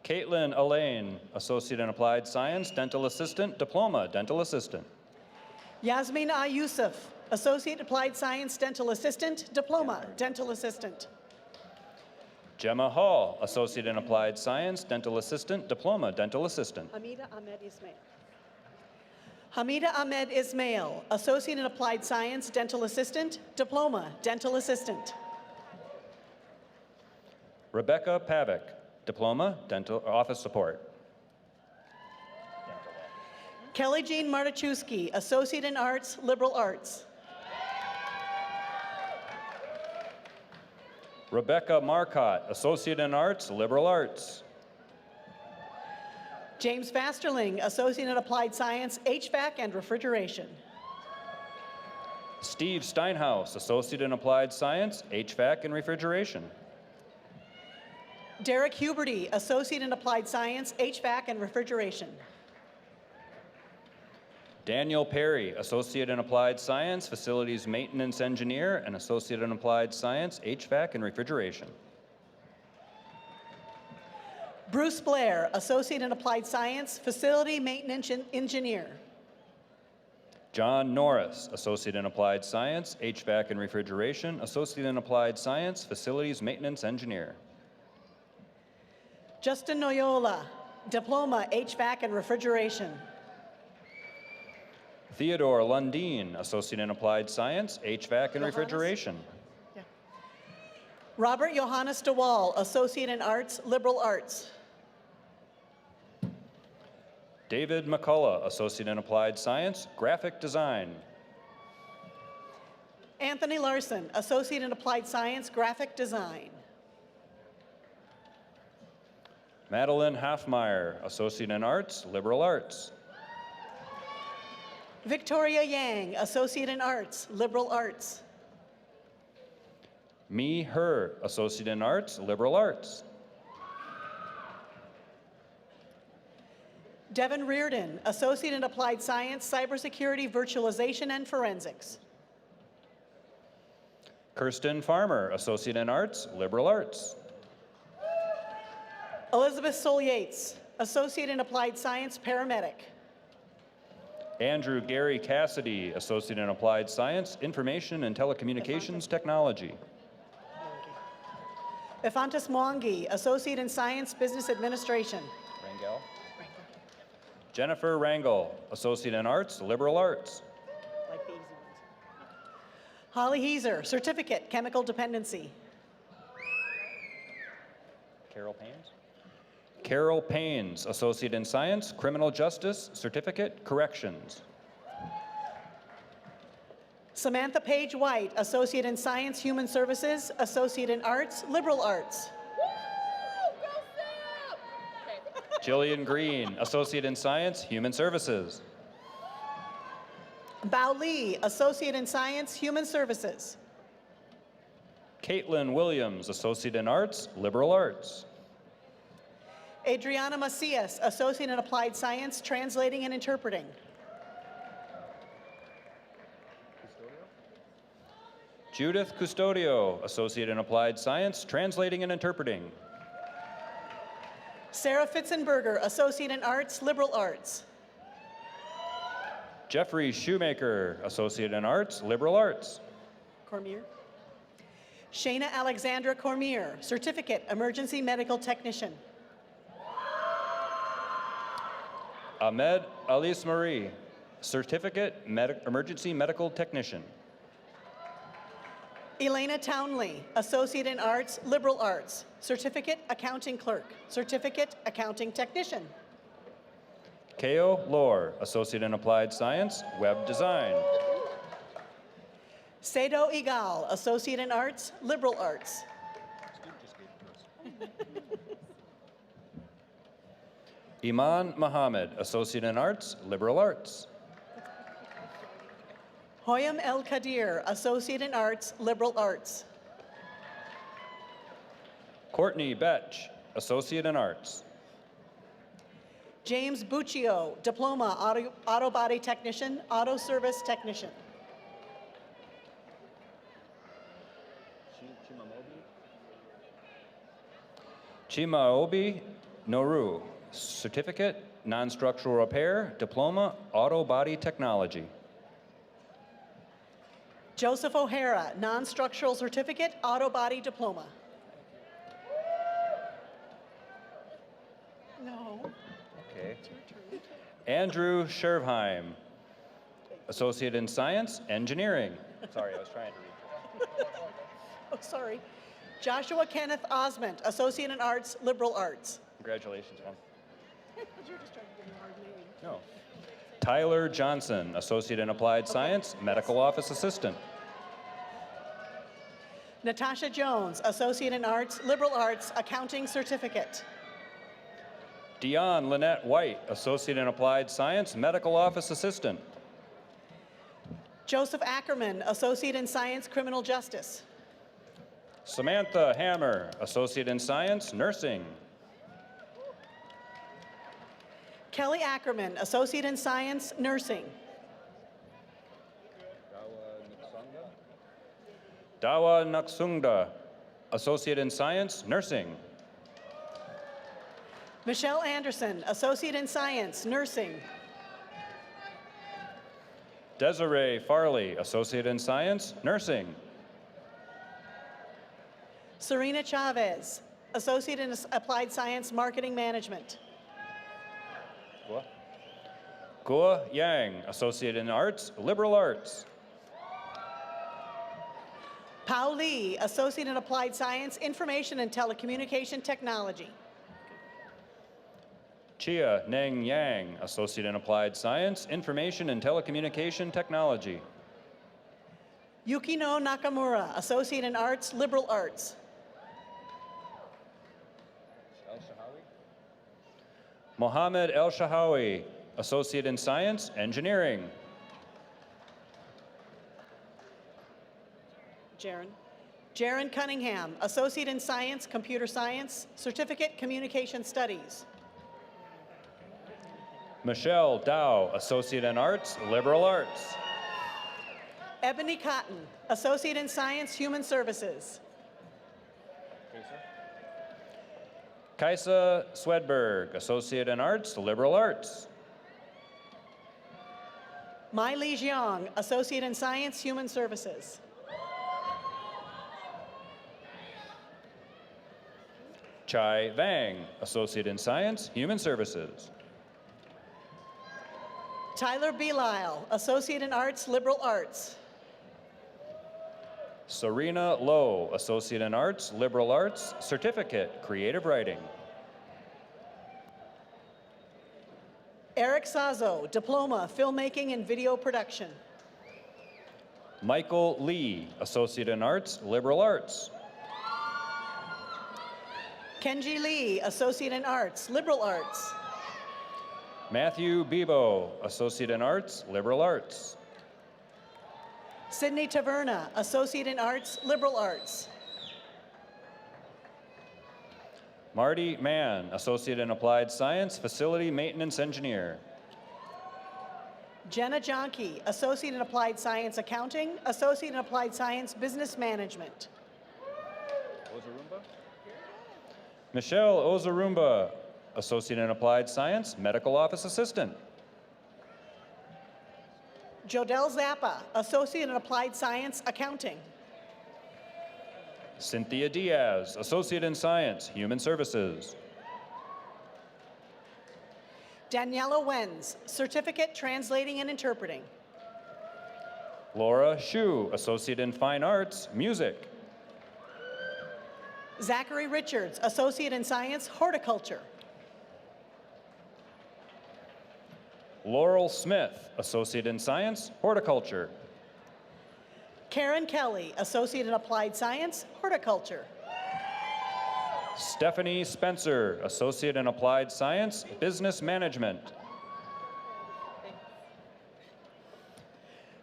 Caitlin Elaine, Associate in Applied Science, Dental Assistant, Diploma, Dental Assistant. Yasmin A. Yusuf, Associate Applied Science, Dental Assistant, Diploma, Dental Assistant. Gemma Hall, Associate in Applied Science, Dental Assistant, Diploma, Dental Assistant. Hamida Ahmed Ismail. Hamida Ahmed Ismail, Associate in Applied Science, Dental Assistant, Diploma, Dental Assistant. Rebecca Pavick, Diploma, Dental Office Support. Kelly Jean Martichewski, Associate in Arts, Liberal Arts. Rebecca Marcotte, Associate in Arts, Liberal Arts. James Fasterling, Associate in Applied Science, HVAC and Refrigeration. Steve Steinhaus, Associate in Applied Science, HVAC and Refrigeration. Derek Huberty, Associate in Applied Science, HVAC and Refrigeration. Daniel Perry, Associate in Applied Science, Facilities Maintenance Engineer, and Associate in Applied Science, HVAC and Refrigeration. Bruce Blair, Associate in Applied Science, Facility Maintenance Engineer. John Norris, Associate in Applied Science, HVAC and Refrigeration, Associate in Applied Science, Facilities Maintenance Engineer. Justin Noyola, Diploma, HVAC and Refrigeration. Theodore Lundeen, Associate in Applied Science, HVAC and Refrigeration. Yeah. Robert Johannes DeWall, Associate in Arts, Liberal Arts. David McCullough, Associate in Applied Science, Graphic Design. Anthony Larson, Associate in Applied Science, Graphic Design. Madeline Halfmeyer, Associate in Arts, Liberal Arts. Victoria Yang, Associate in Arts, Liberal Arts. Mi Her, Associate in Arts, Liberal Arts. Devin Reardon, Associate in Applied Science, Cybersecurity, Virtualization, and Forensics. Kirsten Farmer, Associate in Arts, Liberal Arts. Elizabeth Sol Yates, Associate in Applied Science, Paramedic. Andrew Gary Cassidy, Associate in Applied Science, Information and Telecommunications Technology. Efantas Mwangi, Associate in Science, Business Administration. Rangel. Jennifer Rangel, Associate in Arts, Liberal Arts. Like the easy ones. Holly Heiser, Certificate, Chemical Dependency. Carol Paynes. Carol Paynes, Associate in Science, Criminal Justice, Certificate, Corrections. Samantha Page White, Associate in Science, Human Services, Associate in Arts, Liberal Arts. Jillian Green, Associate in Science, Human Services. Bao Li, Associate in Science, Human Services. Caitlin Williams, Associate in Arts, Liberal Arts. Adriana Macias, Associate in Applied Science, Translating and Interpreting. Judith Custodio, Associate in Applied Science, Translating and Interpreting. Sarah Fitzenberger, Associate in Arts, Liberal Arts. Jeffrey Shoemaker, Associate in Arts, Liberal Arts. Cormier. Shayna Alexandra Cormier, Certificate, Emergency Medical Technician. Ahmed Alice Marie, Certificate, Emergency Medical Technician. Elena Townley, Associate in Arts, Liberal Arts. Certificate, Accounting Clerk. Certificate, Accounting Technician. Keo Lore, Associate in Applied Science, Web Design. Seido Igal, Associate in Arts, Liberal Arts. Iman Mohammed, Associate in Arts, Liberal Arts. Hoyam El Kadir, Associate in Arts, Liberal Arts. Courtney Betch, Associate in Arts. James Buccio, Diploma, Auto Body Technician, Auto Service Technician. Chimaobi Noru, Certificate, Non-Structural Repair, Diploma, Auto Body Technology. Joseph O'Hara, Non-Structural Certificate, Auto Body Diploma. No. Okay. Andrew Schervheim, Associate in Science, Engineering. Sorry, I was trying to read. Oh, sorry. Joshua Kenneth Osment, Associate in Arts, Liberal Arts. Congratulations, Mom. You're just trying to give me a hard name. No. Tyler Johnson, Associate in Applied Science, Medical Office Assistant. Natasha Jones, Associate in Arts, Liberal Arts, Accounting Certificate. Dion Lynette White, Associate in Applied Science, Medical Office Assistant. Joseph Ackerman, Associate in Science, Criminal Justice. Samantha Hammer, Associate in Science, Nursing. Kelly Ackerman, Associate in Science, Nursing. Dawa Naksungda, Associate in Science, Nursing. Michelle Anderson, Associate in Science, Nursing. Desiree Farley, Associate in Science, Nursing. Serena Chavez, Associate in Applied Science, Marketing Management. Gua Yang, Associate in Arts, Liberal Arts. Pao Li, Associate in Applied Science, Information and Telecommunication Technology. Chia Neng Yang, Associate in Applied Science, Information and Telecommunication Technology. Yukino Nakamura, Associate in Arts, Liberal Arts. Mohammed El Shahawi, Associate in Science, Engineering. Jaron. Jaron Cunningham, Associate in Science, Computer Science, Certificate, Communication Studies. Michelle Dow, Associate in Arts, Liberal Arts. Ebony Cotton, Associate in Science, Human Services. Kaisa Swedberg, Associate in Arts, Liberal Arts. Mai Li Jiang, Associate in Science, Human Services. Chai Vang, Associate in Science, Human Services. Tyler Belisle, Associate in Arts, Liberal Arts. Serena Lowe, Associate in Arts, Liberal Arts, Certificate, Creative Writing. Eric Sazo, Diploma, Filmmaking and Video Production. Michael Lee, Associate in Arts, Liberal Arts. Kenji Lee, Associate in Arts, Liberal Arts. Matthew Bebo, Associate in Arts, Liberal Arts. Sydney Taverna, Associate in Arts, Liberal Arts. Marty Mann, Associate in Applied Science, Facility Maintenance Engineer. Jenna Jonke, Associate in Applied Science Accounting, Associate in Applied Science Business Management. Michelle Ozarumba, Associate in Applied Science, Medical Office Assistant. Jodelle Zappa, Associate in Applied Science Accounting. Cynthia Diaz, Associate in Science, Human Services. Daniela Wenz, Certificate Translating and Interpreting. Laura Shu, Associate in Fine Arts, Music. Zachary Richards, Associate in Science Horticulture. Laurel Smith, Associate in Science, Horticulture. Karen Kelly, Associate in Applied Science Horticulture. Stephanie Spencer, Associate in Applied Science, Business Management.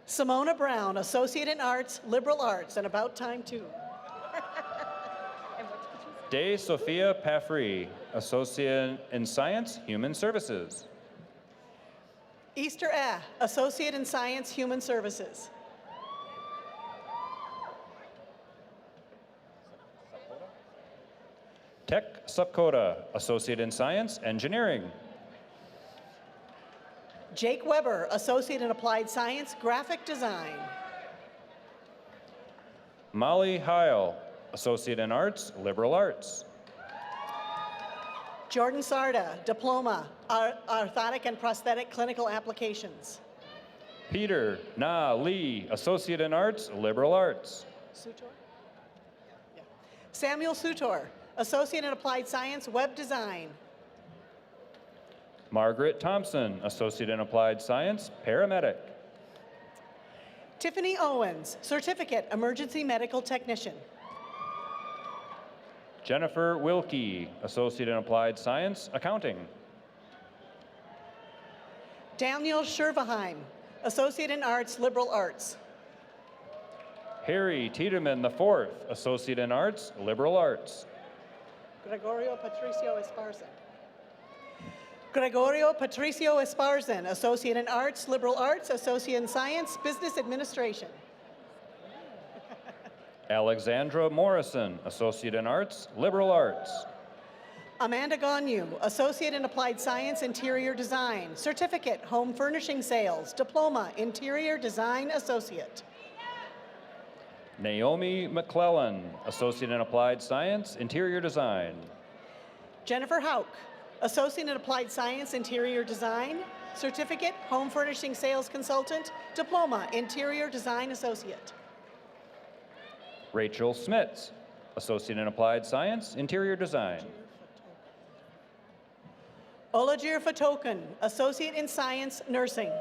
Simona Brown, Associate in Arts, Liberal Arts, and about time too. Day Sophia Paffrey, Associate in Science, Human Services. Easter Associate in Science, Human Services. Tech Subcoda, Associate in Science, Engineering. Jake Weber, Associate in Applied Science, Graphic Design. Molly Heil, Associate in Arts, Liberal Arts. Jordan Sarda, Diploma, Orthotic and Prosthetic Clinical Applications. Peter Na Lee, Associate in Arts, Liberal Arts. Sutor? Yeah. Samuel Sutor, Associate in Applied Science, Web Design. Margaret Thompson, Associate in Applied Science, Paramedic. Tiffany Owens, Certificate, Emergency Medical Technician. Jennifer Wilkie, Associate in Applied Science, Accounting. Daniel Schervaheim, Associate in Arts, Liberal Arts. Harry Tiedemann IV, Associate in Arts, Liberal Arts. Gregorio Patricio Esparza. Gregorio Patricio Esparzan, Associate in Arts, Liberal Arts, Associate in Science, Business Administration. Alexandra Morrison, Associate in Arts, Liberal Arts. Amanda Gonyu, Associate in Applied Science, Interior Design, Certificate, Home Furnishing Sales, Diploma, Interior Design Associate. Naomi McClellan, Associate in Applied Science, Interior Design. Jennifer Hauk, Associate in Applied Science, Interior Design, Certificate, Home Furnishing Sales Consultant, Diploma, Interior Design Associate. Rachel Smits, Associate in Applied Science, Interior Design. Olajir Fatoken, Associate in Science, Nursing.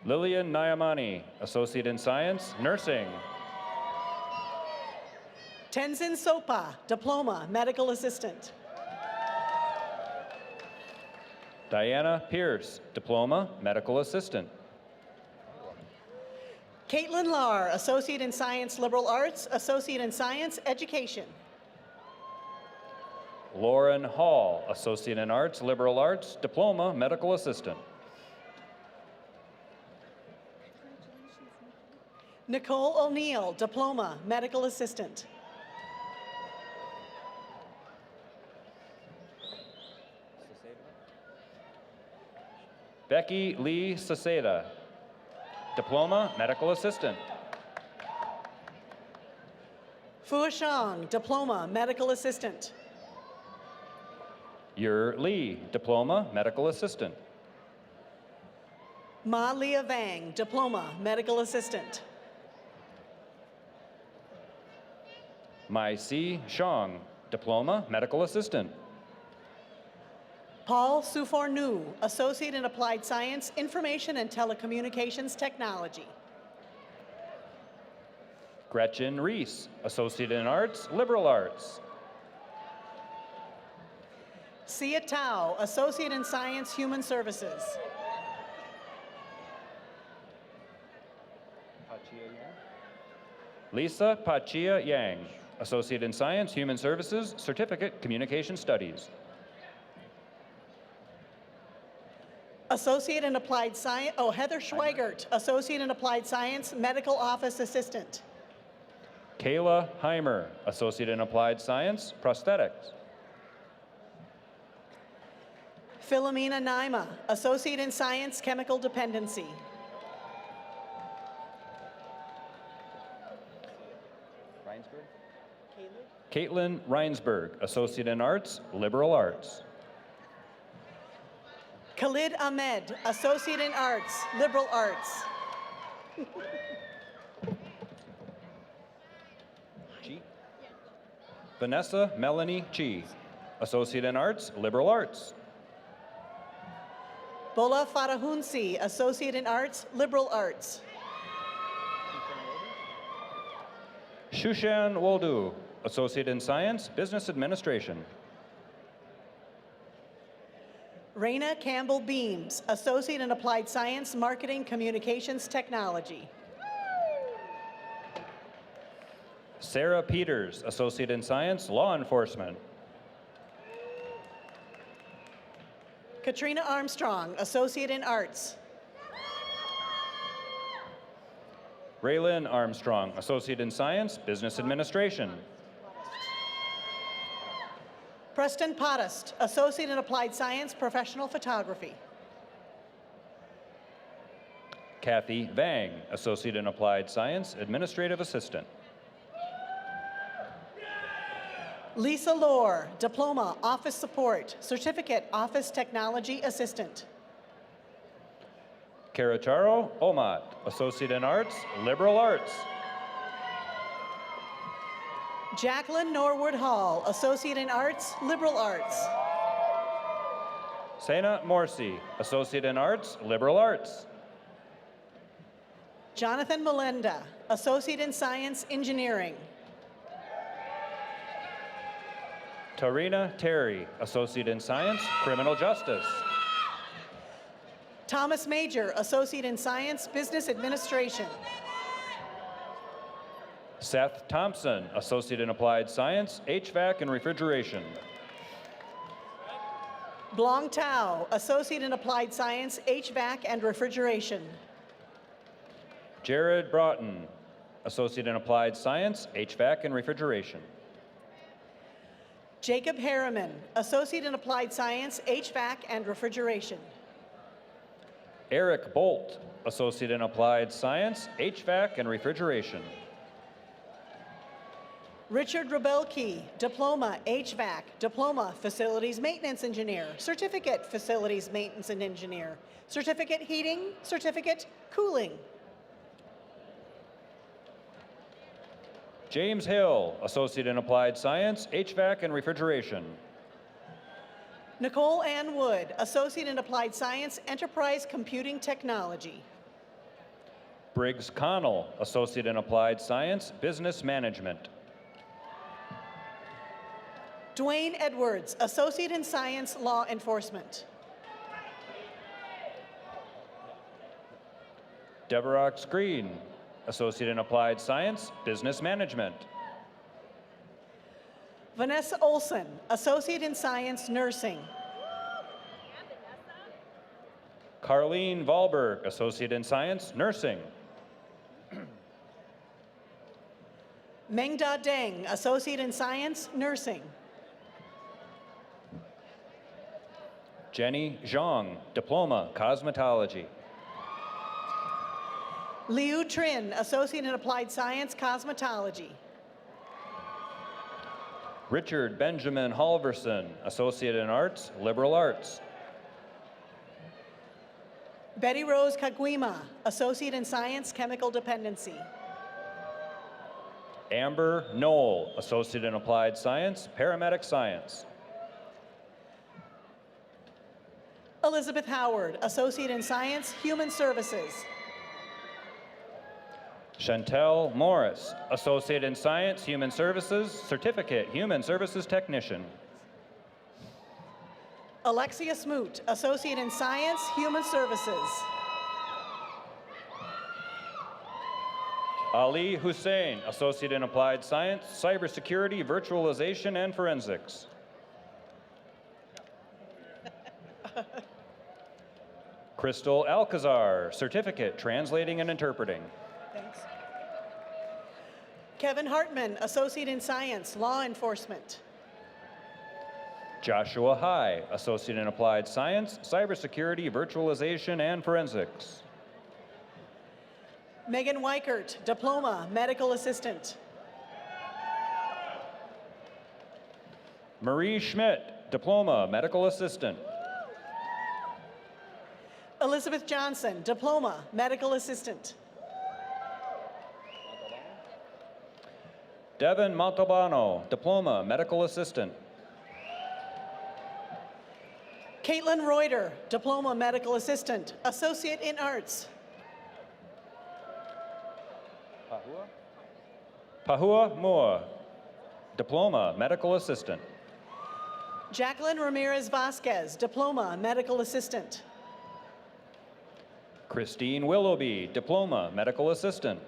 Lillian Nyamani, Associate in Science, Nursing. Tenzin Sopa, Diploma, Medical Assistant. Diana Pierce, Diploma, Medical Assistant. Caitlin Lahr, Associate in Science, Liberal Arts, Associate in Science, Education. Lauren Hall, Associate in Arts, Liberal Arts, Diploma, Medical Assistant. Nicole O'Neill, Diploma, Medical Assistant. Becky Lee Saceda, Diploma, Medical Assistant. Fu Shang, Diploma, Medical Assistant. Yer Lee, Diploma, Medical Assistant. Ma Lia Vang, Diploma, Medical Assistant. Mai Si Shang, Diploma, Medical Assistant. Paul Sufornu, Associate in Applied Science, Information and Telecommunications Technology. Gretchen Reese, Associate in Arts, Liberal Arts. Sia Tao, Associate in Science, Human Services. Lisa Pachia Yang, Associate in Science, Human Services, Certificate, Communication Studies. Associate in Applied Science, Heather Schweigert, Associate in Applied Science, Medical Office Assistant. Kayla Heimer, Associate in Applied Science, Prosthetics. Philomena Naima, Associate in Science, Chemical Dependency. Caitlin Reinsberg, Associate in Arts, Liberal Arts. Khalid Ahmed, Associate in Arts, Liberal Arts. Vanessa Melanie Chi, Associate in Arts, Liberal Arts. Bola Farahunsi, Associate in Arts, Liberal Arts. Shushan Woldu, Associate in Science, Business Administration. Raina Campbell Beams, Associate in Applied Science, Marketing, Communications Technology. Sarah Peters, Associate in Science, Law Enforcement. Katrina Armstrong, Associate in Arts. Raylyn Armstrong, Associate in Science, Business Administration. Preston Pottist, Associate in Applied Science, Professional Photography. Kathy Vang, Associate in Applied Science, Administrative Assistant. Lisa Lohr, Diploma, Office Support, Certificate, Office Technology Assistant. Karacharo Omat, Associate in Arts, Liberal Arts. Jacqueline Norwood Hall, Associate in Arts, Liberal Arts. Sena Morsi, Associate in Arts, Liberal Arts. Jonathan Melenda, Associate in Science, Engineering. Tarina Terry, Associate in Science, Criminal Justice. Thomas Major, Associate in Science, Business Administration. Seth Thompson, Associate in Applied Science, HVAC and Refrigeration. Blong Tao, Associate in Applied Science, HVAC and Refrigeration. Jared Broughton, Associate in Applied Science, HVAC and Refrigeration. Jacob Harriman, Associate in Applied Science, HVAC and Refrigeration. Eric Bolt, Associate in Applied Science, HVAC and Refrigeration. Richard Rebelke, Diploma, HVAC, Diploma, Facilities Maintenance Engineer, Certificate, Facilities Maintenance and Engineer, Certificate Heating, Certificate Cooling. James Hill, Associate in Applied Science, HVAC and Refrigeration. Nicole Ann Wood, Associate in Applied Science, Enterprise Computing Technology. Briggs Connell, Associate in Applied Science, Business Management. Dwayne Edwards, Associate in Science, Law Enforcement. Deborah Green, Associate in Applied Science, Business Management. Vanessa Olson, Associate in Science, Nursing. Carlene Valberg, Associate in Science, Nursing. Mengda Deng, Associate in Science, Nursing. Jenny Zhang, Diploma, Cosmetology. Liu Trin, Associate in Applied Science, Cosmetology. Richard Benjamin Halverson, Associate in Arts, Liberal Arts. Betty Rose Kaguima, Associate in Science, Chemical Dependency. Amber Knoll, Associate in Applied Science, Paramedic Science. Elizabeth Howard, Associate in Science, Human Services. Chantel Morris, Associate in Science, Human Services, Certificate, Human Services Technician. Alexia Smoot, Associate in Science, Human Services. Ali Hussein, Associate in Applied Science, Cybersecurity, Virtualization, and Forensics. Crystal Alcazar, Certificate, Translating and Interpreting. Thanks. Kevin Hartman, Associate in Science, Law Enforcement. Joshua High, Associate in Applied Science, Cybersecurity, Virtualization, and Forensics. Megan Weichert, Diploma, Medical Assistant. Marie Schmidt, Diploma, Medical Assistant. Elizabeth Johnson, Diploma, Medical Assistant. Devin Montalbano, Diploma, Medical Assistant. Caitlin Reuter, Diploma, Medical Assistant, Associate in Arts. Pahua Moore, Diploma, Medical Assistant. Jacqueline Ramirez Vasquez, Diploma, Medical Assistant. Christine Willoughby, Diploma, Medical Assistant.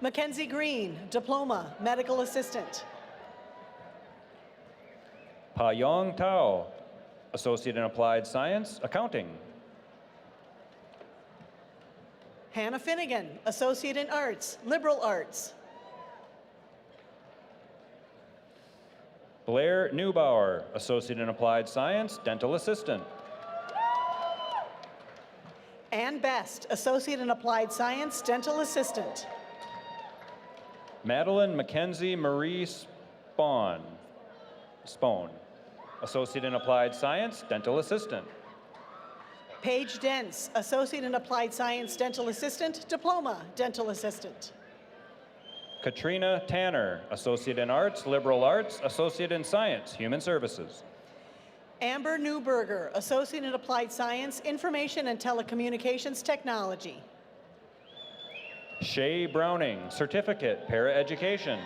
Mackenzie Green, Diploma, Medical Assistant. Pa Yong Tao, Associate in Applied Science, Accounting. Hannah Finnegan, Associate in Arts, Liberal Arts. Blair Neubauer, Associate in Applied Science, Dental Assistant. Ann Best, Associate in Applied Science, Dental Assistant. Madeline Mackenzie Marie Spone, Associate in Applied Science, Dental Assistant. Paige Dents, Associate in Applied Science, Dental Assistant, Diploma, Dental Assistant. Katrina Tanner, Associate in Arts, Liberal Arts, Associate in Science, Human Services. Amber Newberger, Associate in Applied Science, Information and Telecommunications Technology. Shay Browning, Certificate, Paraeducation.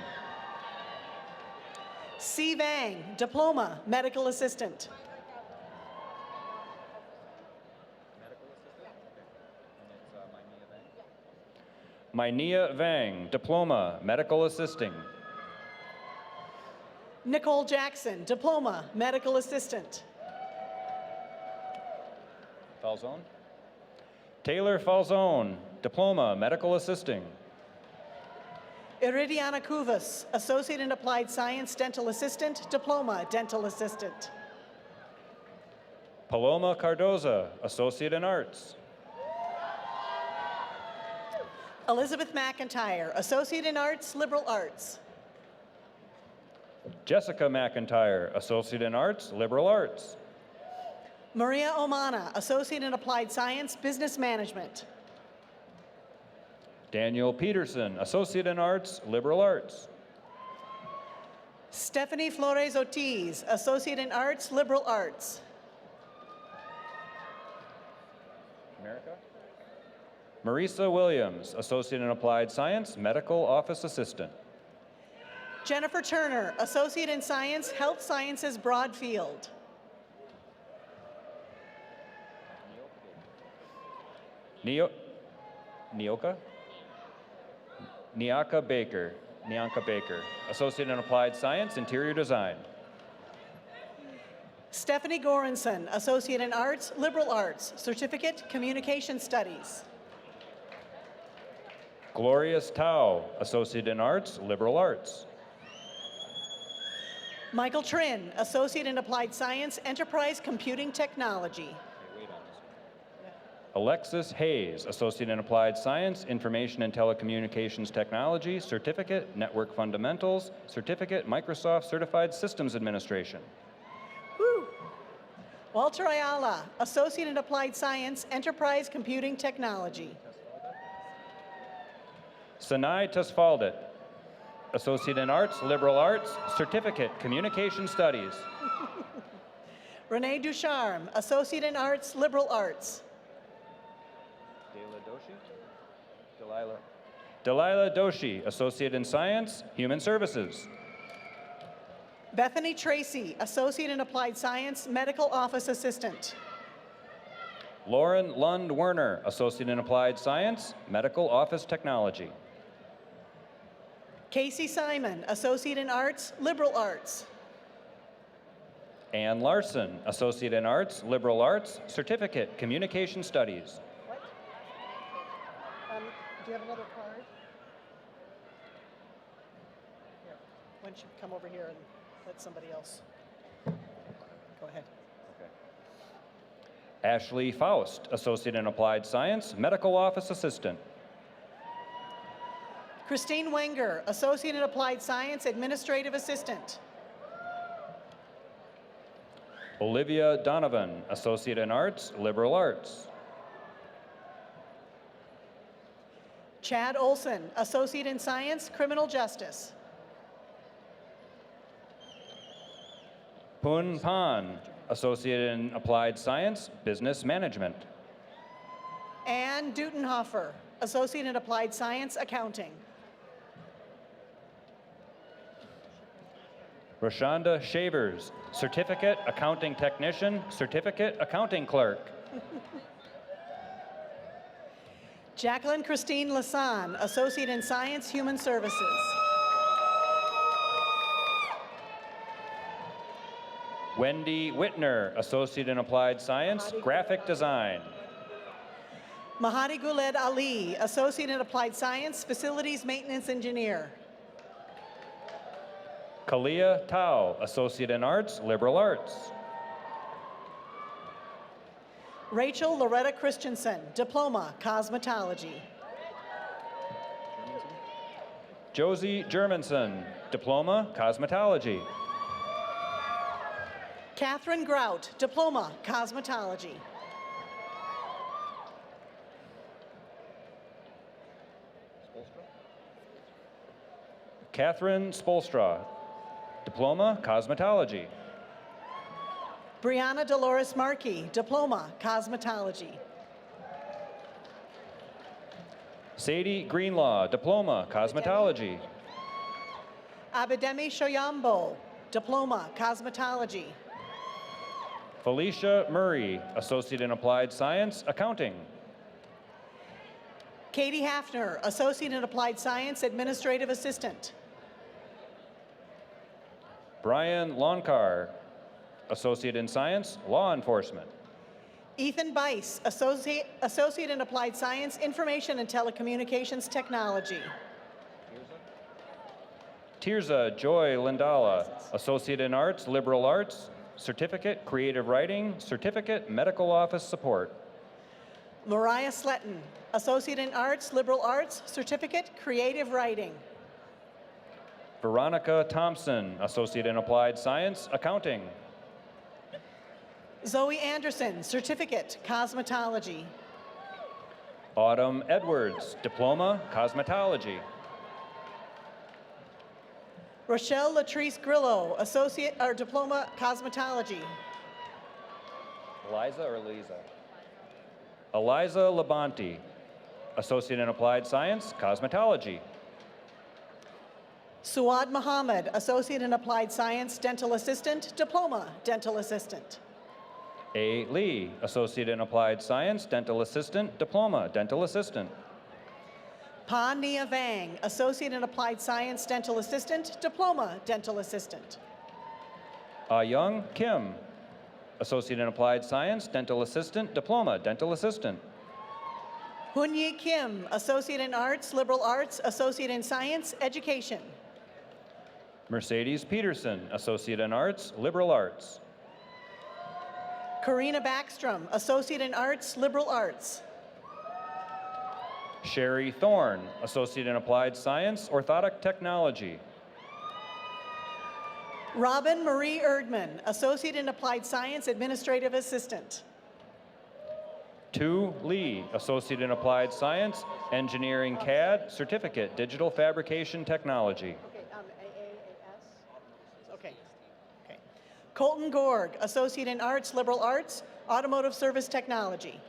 C. Vang, Diploma, Medical Assistant. Mania Vang, Diploma, Medical Assisting. Nicole Jackson, Diploma, Medical Assistant. Falzone. Taylor Falzone, Diploma, Medical Assisting. Iridiana Kuvas, Associate in Applied Science, Dental Assistant, Diploma, Dental Assistant. Paloma Cardoza, Associate in Arts. Elizabeth McIntyre, Associate in Arts, Liberal Arts. Jessica McIntyre, Associate in Arts, Liberal Arts. Maria Omana, Associate in Applied Science, Business Management. Daniel Peterson, Associate in Arts, Liberal Arts. Stephanie Flores Ortiz, Associate in Arts, Liberal Arts. America? Marisa Williams, Associate in Applied Science, Medical Office Assistant. Jennifer Turner, Associate in Science, Health Sciences, Broad Field. Nioka? Nyanka Baker, Associate in Applied Science, Interior Design. Stephanie Goranson, Associate in Arts, Liberal Arts, Certificate, Communication Studies. Glorious Tao, Associate in Arts, Liberal Arts. Michael Trin, Associate in Applied Science, Enterprise Computing Technology. Alexis Hayes, Associate in Applied Science, Information and Telecommunications Technology, Certificate, Network Fundamentals, Certificate, Microsoft Certified Systems Administration. Woo. Walter Ayala, Associate in Applied Science, Enterprise Computing Technology. Sanai Tasfaldet, Associate in Arts, Liberal Arts, Certificate, Communication Studies. Renee Ducharme, Associate in Arts, Liberal Arts. Delilah Doshi, Associate in Science, Human Services. Bethany Tracy, Associate in Applied Science, Medical Office Assistant. Lauren Lund Werner, Associate in Applied Science, Medical Office Technology. Casey Simon, Associate in Arts, Liberal Arts. Ann Larson, Associate in Arts, Liberal Arts, Certificate, Communication Studies. Do you have another card? Here, why don't you come over here and let somebody else. Go ahead. Ashley Faust, Associate in Applied Science, Medical Office Assistant. Christine Wenger, Associate in Applied Science, Administrative Assistant. Olivia Donovan, Associate in Arts, Liberal Arts. Chad Olson, Associate in Science, Criminal Justice. Poon Pan, Associate in Applied Science, Business Management. Ann Dutenhofer, Associate in Applied Science, Accounting. Rashonda Shavers, Certificate, Accounting Technician, Certificate, Accounting Clerk. Jacqueline Christine Lassan, Associate in Science, Human Services. Wendy Whitner, Associate in Applied Science, Graphic Design. Mahadi Guled Ali, Associate in Applied Science, Facilities Maintenance Engineer. Kalia Tao, Associate in Arts, Liberal Arts. Rachel Loretta Christensen, Diploma, Cosmetology. Josie Germanson, Diploma, Cosmetology. Catherine Grout, Diploma, Cosmetology. Catherine Spolstra, Diploma, Cosmetology. Brianna Dolores Markey, Diploma, Cosmetology. Sadie Greenlaw, Diploma, Cosmetology. Abidemi Shoyambo, Diploma, Cosmetology. Felicia Murray, Associate in Applied Science, Accounting. Katie Hafner, Associate in Applied Science, Administrative Assistant. Brian Lonkar, Associate in Science, Law Enforcement. Ethan Bice, Associate in Applied Science, Information and Telecommunications Technology. Tirza Joy Lindala, Associate in Arts, Liberal Arts, Certificate, Creative Writing, Certificate, Medical Office Support. Mariah Sletton, Associate in Arts, Liberal Arts, Certificate, Creative Writing. Veronica Thompson, Associate in Applied Science, Accounting. Zoe Anderson, Certificate, Cosmetology. Autumn Edwards, Diploma, Cosmetology. Rochelle Latrice Grillo, Associate or Diploma, Cosmetology. Eliza or Eliza? Eliza Labonte, Associate in Applied Science, Cosmetology. Suad Muhammad, Associate in Applied Science, Dental Assistant, Diploma, Dental Assistant. A. Lee, Associate in Applied Science, Dental Assistant, Diploma, Dental Assistant. Pa Nia Vang, Associate in Applied Science Dental Assistant, Diploma Dental Assistant. Young Kim, Associate in Applied Science, Dental Assistant, Diploma, Dental Assistant. Hun Yi Kim, Associate in Arts, Liberal Arts, Associate in Science, Education. Mercedes Peterson, Associate in Arts, Liberal Arts. Karina Backstrom, Associate in Arts, Liberal Arts. Sherry Thorne, Associate in Applied Science, Orthotic Technology. Robin Marie Erdman, Associate in Applied Science, Administrative Assistant. Tu Lee, Associate in Applied Science, Engineering CAD, Certificate, Digital Fabrication Technology. Okay. Colton Gorg, Associate in Arts, Liberal Arts, Automotive Service Technology.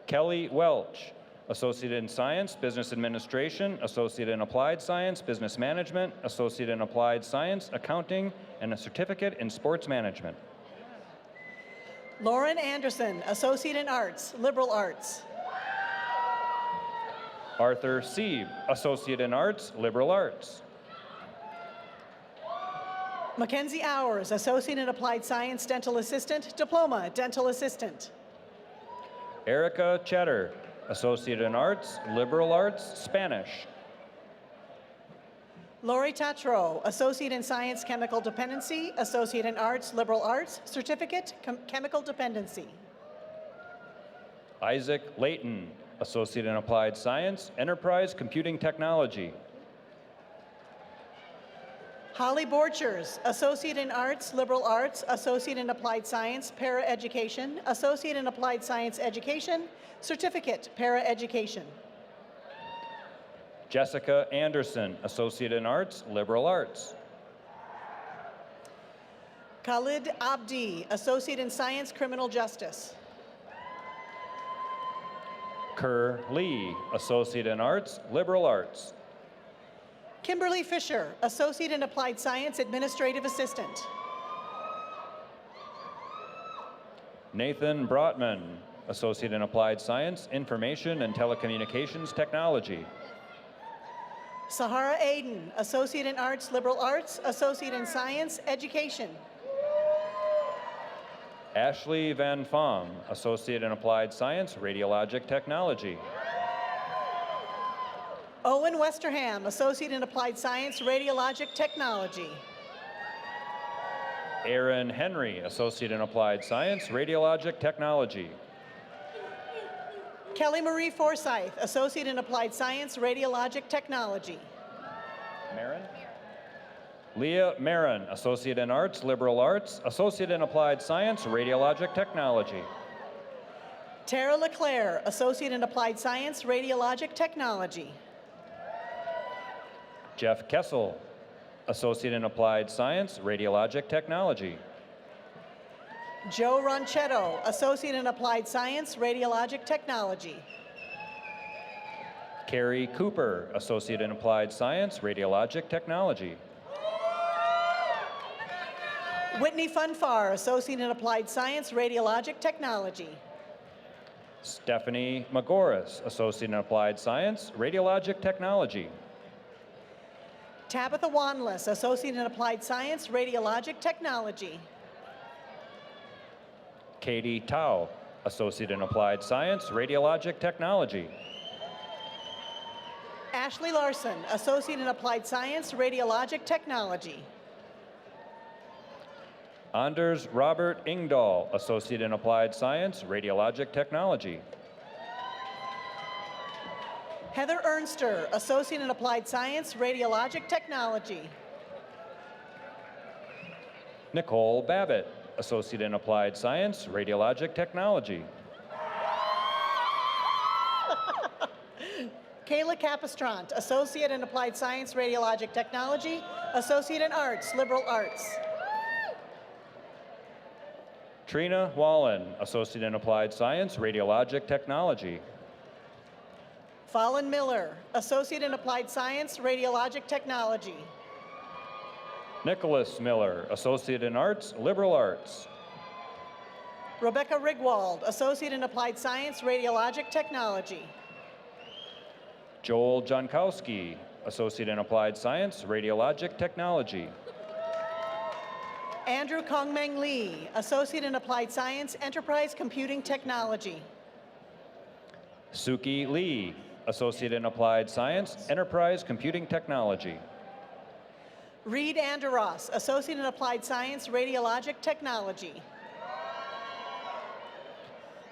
Kelly Welch, Associate in Science, Business Administration, Associate in Applied Science, Business Management, Associate in Applied Science, Accounting, and a Certificate in Sports Management. Lauren Anderson, Associate in Arts, Liberal Arts. Arthur Sieb, Associate in Arts, Liberal Arts. Mackenzie Hours, Associate in Applied Science, Dental Assistant, Diploma, Dental Assistant. Erica Cheddar, Associate in Arts, Liberal Arts, Spanish. Lori Tatro, Associate in Science, Chemical Dependency, Associate in Arts, Liberal Arts, Certificate, Chemical Dependency. Isaac Layton, Associate in Applied Science, Enterprise Computing Technology. Holly Borchers, Associate in Arts, Liberal Arts, Associate in Applied Science, Para-Education, Associate in Applied Science Education, Certificate, Para-Education. Jessica Anderson, Associate in Arts, Liberal Arts. Khalid Abdi, Associate in Science, Criminal Justice. Kerr Lee, Associate in Arts, Liberal Arts. Kimberly Fisher, Associate in Applied Science, Administrative Assistant. Nathan Brotman, Associate in Applied Science, Information and Telecommunications Technology. Sahara Aiden, Associate in Arts, Liberal Arts, Associate in Science, Education. Ashley Van Pham, Associate in Applied Science, Radiologic Technology. Owen Westerham, Associate in Applied Science, Radiologic Technology. Aaron Henry, Associate in Applied Science, Radiologic Technology. Kelly Marie Forsyth, Associate in Applied Science, Radiologic Technology. Marin? Leah Marin, Associate in Arts, Liberal Arts, Associate in Applied Science, Radiologic Technology. Tara LeClaire, Associate in Applied Science, Radiologic Technology. Jeff Kessel, Associate in Applied Science, Radiologic Technology. Joe Ronchetto, Associate in Applied Science, Radiologic Technology. Carrie Cooper, Associate in Applied Science, Radiologic Technology. Whitney Funfar, Associate in Applied Science, Radiologic Technology. Stephanie McGorris, Associate in Applied Science, Radiologic Technology. Tabitha Wanless, Associate in Applied Science, Radiologic Technology. Katie Tao, Associate in Applied Science, Radiologic Technology. Ashley Larson, Associate in Applied Science, Radiologic Technology. Anders Robert Ingdahl, Associate in Applied Science, Radiologic Technology. Heather Ernster, Associate in Applied Science, Radiologic Technology. Nicole Babbitt, Associate in Applied Science, Radiologic Technology. Kayla Capistrant, Associate in Applied Science, Radiologic Technology, Associate in Arts, Liberal Arts. Trina Wallen, Associate in Applied Science, Radiologic Technology. Fallon Miller, Associate in Applied Science, Radiologic Technology. Nicholas Miller, Associate in Arts, Liberal Arts. Rebecca Rigwald, Associate in Applied Science, Radiologic Technology. Joel Jankowski, Associate in Applied Science, Radiologic Technology. Andrew Kongmeng Lee, Associate in Applied Science, Enterprise Computing Technology. Suki Lee, Associate in Applied Science, Enterprise Computing Technology. Reed Anderos, Associate in Applied Science, Radiologic Technology.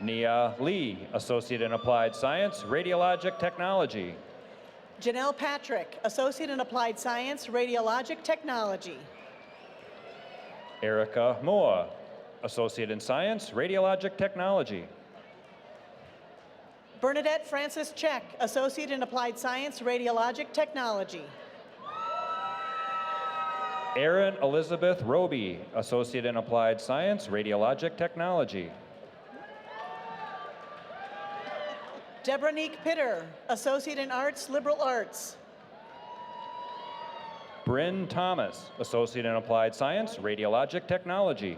Nia Lee, Associate in Applied Science, Radiologic Technology. Janelle Patrick, Associate in Applied Science, Radiologic Technology. Erica Moa, Associate in Science, Radiologic Technology. Bernadette Francis Check, Associate in Applied Science, Radiologic Technology. Erin Elizabeth Roby, Associate in Applied Science, Radiologic Technology. Deborah Neek Pitter, Associate in Arts, Liberal Arts. Bryn Thomas, Associate in Applied Science, Radiologic Technology.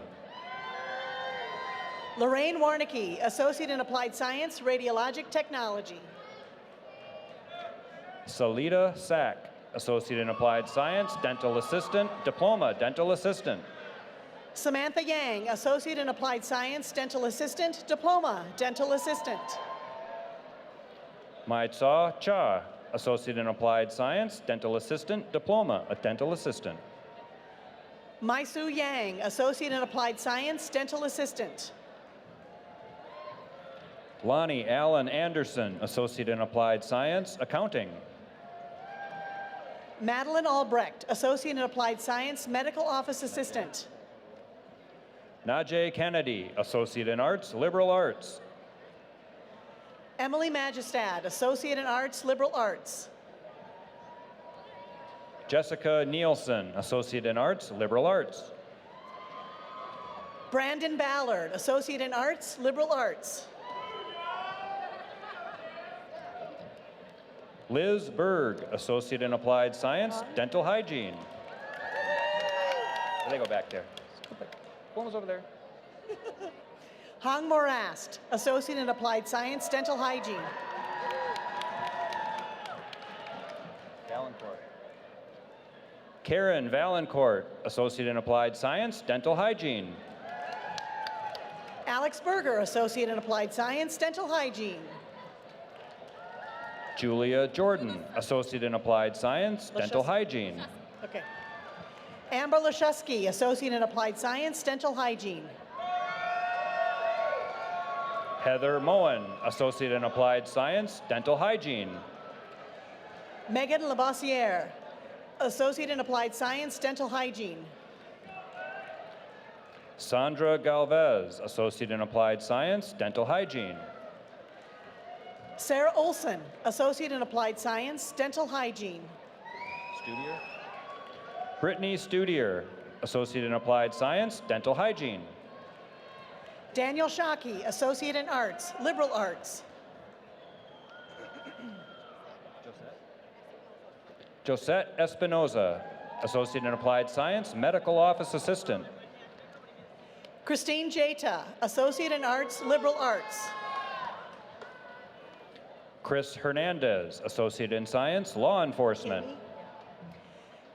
Lorraine Warnicki, Associate in Applied Science, Radiologic Technology. Salita Sack, Associate in Applied Science, Dental Assistant, Diploma, Dental Assistant. Samantha Yang, Associate in Applied Science, Dental Assistant, Diploma, Dental Assistant. Maitsaw Cha, Associate in Applied Science, Dental Assistant, Diploma, a Dental Assistant. Maisu Yang, Associate in Applied Science, Dental Assistant. Lonnie Allen Anderson, Associate in Applied Science, Accounting. Madeline Albrecht, Associate in Applied Science, Medical Office Assistant. Najee Kennedy, Associate in Arts, Liberal Arts. Emily Magistad, Associate in Arts, Liberal Arts. Jessica Nielsen, Associate in Arts, Liberal Arts. Brandon Ballard, Associate in Arts, Liberal Arts. Liz Berg, Associate in Applied Science, Dental Hygiene. They go back there. One was over there. Hong Morast, Associate in Applied Science, Dental Hygiene. Valancourt. Karen Valancourt, Associate in Applied Science, Dental Hygiene. Alex Berger, Associate in Applied Science, Dental Hygiene. Julia Jordan, Associate in Applied Science, Dental Hygiene. Okay. Amber Lashusky, Associate in Applied Science, Dental Hygiene. Heather Moen, Associate in Applied Science, Dental Hygiene. Megan Labossiere, Associate in Applied Science, Dental Hygiene. Sandra Galvez, Associate in Applied Science, Dental Hygiene. Sarah Olson, Associate in Applied Science, Dental Hygiene. Studier. Brittany Studier, Associate in Applied Science, Dental Hygiene. Daniel Shockey, Associate in Arts, Liberal Arts. Josette Espinoza, Associate in Applied Science, Medical Office Assistant. Christine Jata, Associate in Arts, Liberal Arts. Chris Hernandez, Associate in Science, Law Enforcement.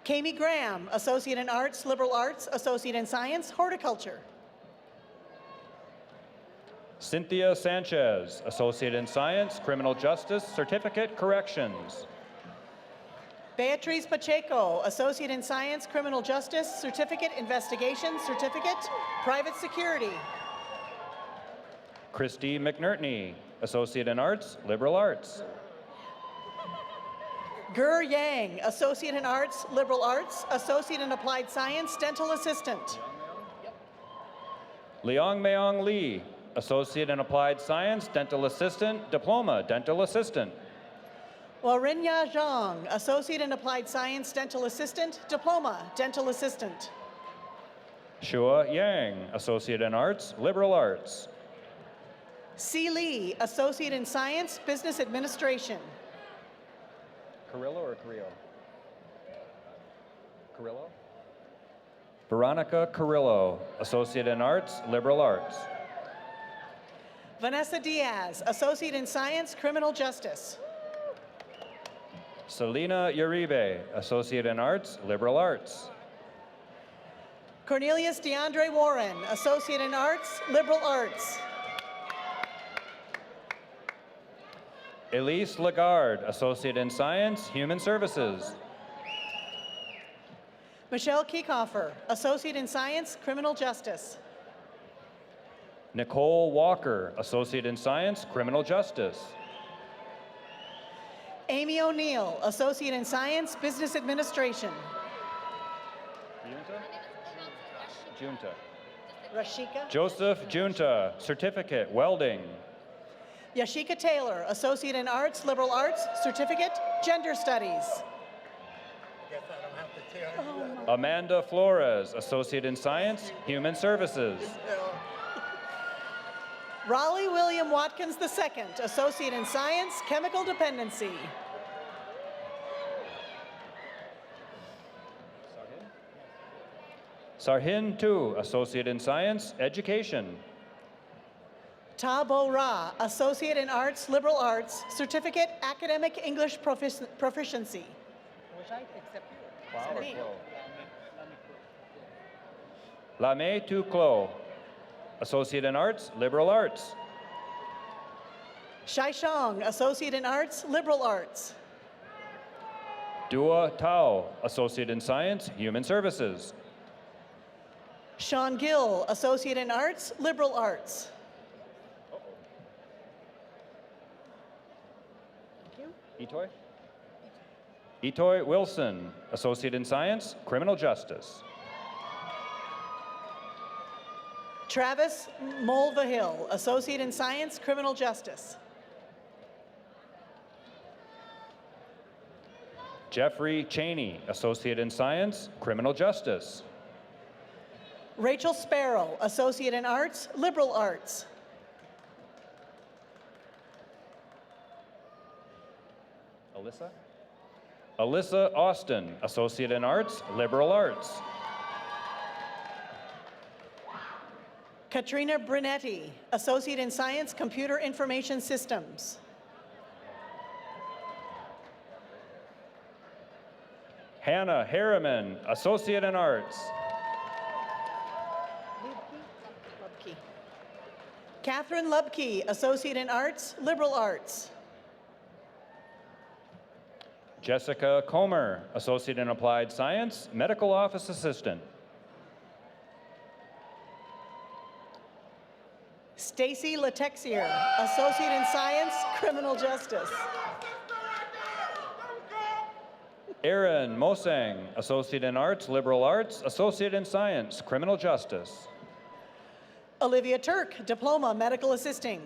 Kami Graham, Associate in Arts, Liberal Arts, Associate in Science, Horticulture. Cynthia Sanchez, Associate in Science, Criminal Justice, Certificate, Corrections. Beatriz Pacheco, Associate in Science, Criminal Justice, Certificate, Investigation, Certificate, Private Security. Christy McNertney, Associate in Arts, Liberal Arts. Gur Yang, Associate in Arts, Liberal Arts, Associate in Applied Science, Dental Assistant. Leong Meong Lee, Associate in Applied Science, Dental Assistant, Diploma, Dental Assistant. Warinya Zhang, Associate in Applied Science, Dental Assistant, Diploma, Dental Assistant. Shua Yang, Associate in Arts, Liberal Arts. Si Lee, Associate in Science, Business Administration. Carrillo or Carrillo? Carrillo? Veronica Carrillo, Associate in Arts, Liberal Arts. Vanessa Diaz, Associate in Science, Criminal Justice. Selena Uribe, Associate in Arts, Liberal Arts. Cornelius DeAndre Warren, Associate in Arts, Liberal Arts. Elise Lagarde, Associate in Science, Human Services. Michelle Kiekhofer, Associate in Science, Criminal Justice. Nicole Walker, Associate in Science, Criminal Justice. Amy O'Neill, Associate in Science, Business Administration. Junta. Rashika. Joseph Junta, Certificate, Welding. Yashika Taylor, Associate in Arts, Liberal Arts, Certificate, Gender Studies. Amanda Flores, Associate in Science, Human Services. Raleigh William Watkins II, Associate in Science, Chemical Dependency. Sarhin Tu, Associate in Science, Education. Tabo Ra, Associate in Arts, Liberal Arts, Certificate, Academic English Proficiency. Lame Tu Klo, Associate in Arts, Liberal Arts. Shai Shang, Associate in Arts, Liberal Arts. Dua Tao, Associate in Science, Human Services. Sean Gill, Associate in Arts, Liberal Arts. Itoy? Itoy Wilson, Associate in Science, Criminal Justice. Travis Mulvihill, Associate in Science, Criminal Justice. Jeffrey Cheney, Associate in Science, Criminal Justice. Rachel Sparrow, Associate in Arts, Liberal Arts. Alyssa? Alyssa Austin, Associate in Arts, Liberal Arts. Katrina Brunetti, Associate in Science, Computer Information Systems. Hannah Harriman, Associate in Arts. Catherine Lubke, Associate in Arts, Liberal Arts. Jessica Comer, Associate in Applied Science, Medical Office Assistant. Stacy Latexier, Associate in Science, Criminal Justice. Erin Mosang, Associate in Arts, Liberal Arts, Associate in Science, Criminal Justice. Olivia Turk, Diploma, Medical Assisting.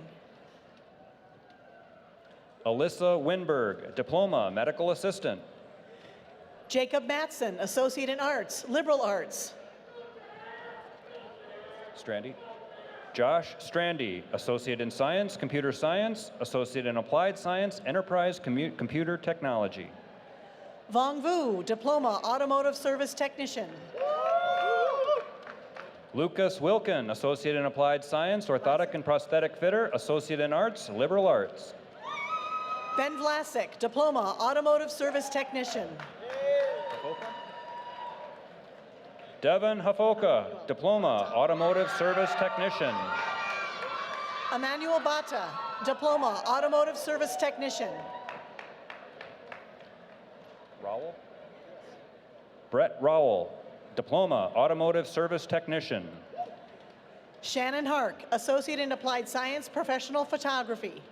Alyssa Winberg, Diploma, Medical Assistant. Jacob Matson, Associate in Arts, Liberal Arts. Strandy. Josh Strandy, Associate in Science, Computer Science, Associate in Applied Science, Enterprise Computer Technology. Vong Vu, Diploma, Automotive Service Technician. Lucas Wilkin, Associate in Applied Science, Orthotic and Prosthetic Fitter, Associate in Arts, Liberal Arts. Ben Vlasic, Diploma, Automotive Service Technician. Devin Hafoka, Diploma, Automotive Service Technician. Emmanuel Bata, Diploma, Automotive Service Technician. Rowell? Brett Rowell, Diploma, Automotive Service Technician. Shannon Hark, Associate in Applied Science, Professional Photography.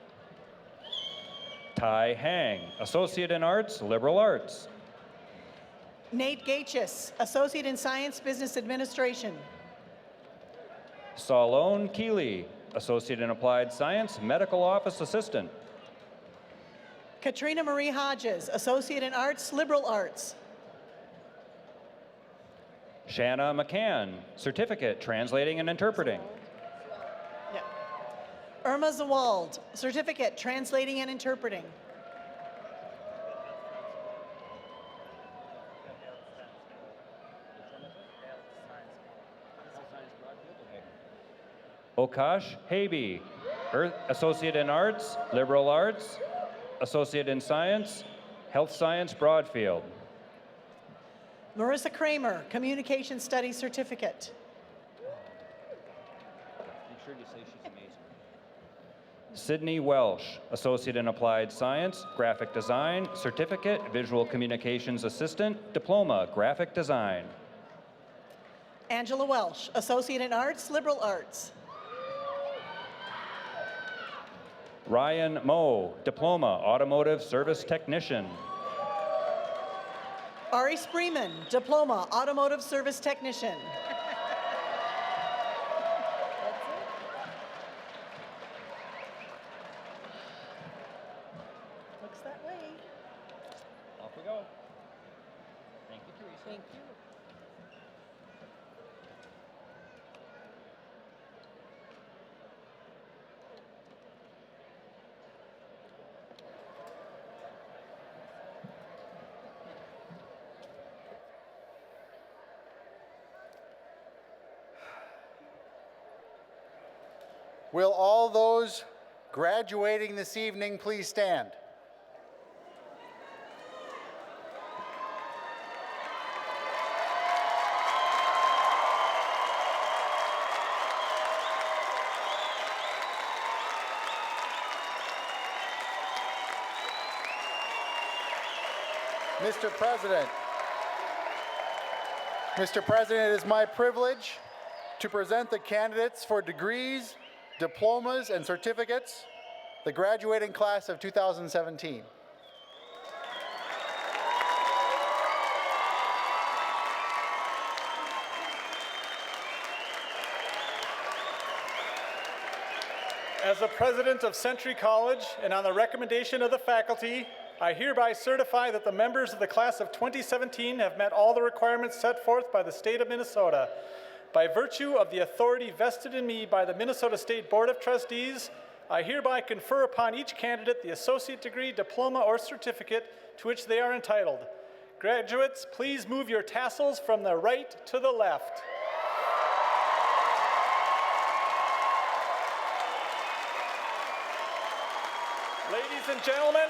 Tai Hang, Associate in Arts, Liberal Arts. Nate Gachis, Associate in Science, Business Administration. Salone Keeley, Associate in Applied Science, Medical Office Assistant. Katrina Marie Hodges, Associate in Arts, Liberal Arts. Shanna McCann, Certificate, Translating and Interpreting. Yeah. Irma Zawald, Certificate, Translating and Interpreting. Okash Habe, Associate in Arts, Liberal Arts, Associate in Science, Health Science, Broadfield. Marissa Kramer, Communication Studies Certificate. Make sure you say she's amazing. Sydney Welsh, Associate in Applied Science, Graphic Design, Certificate, Visual Communications Assistant, Diploma, Graphic Design. Angela Welsh, Associate in Arts, Liberal Arts. Ryan Moe, Diploma, Automotive Service Technician. Ari Spreeman, Diploma, Automotive Service Technician. Looks that way. Off we go. Thank you, Teresa. Thank you. Will all those graduating this evening please stand? Mr. President, it is my privilege to present the candidates for degrees, diplomas, and certificates, the graduating class of 2017. As the president of Century College and on the recommendation of the faculty, I hereby certify that the members of the class of 2017 have met all the requirements set forth by the state of Minnesota. By virtue of the authority vested in me by the Minnesota State Board of Trustees, I hereby confer upon each candidate the associate degree, diploma, or certificate to which they are entitled. Graduates, please move your tassels from the right to the left. Ladies and gentlemen,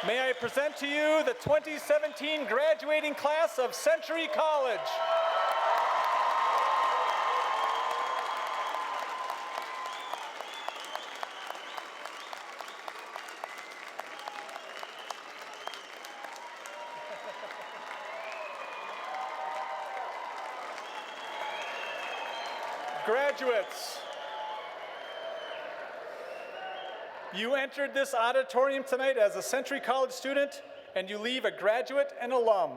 may I present to you the 2017 graduating class of Century College. Graduates, you entered this auditorium tonight as a Century College student, and you leave a graduate and alum.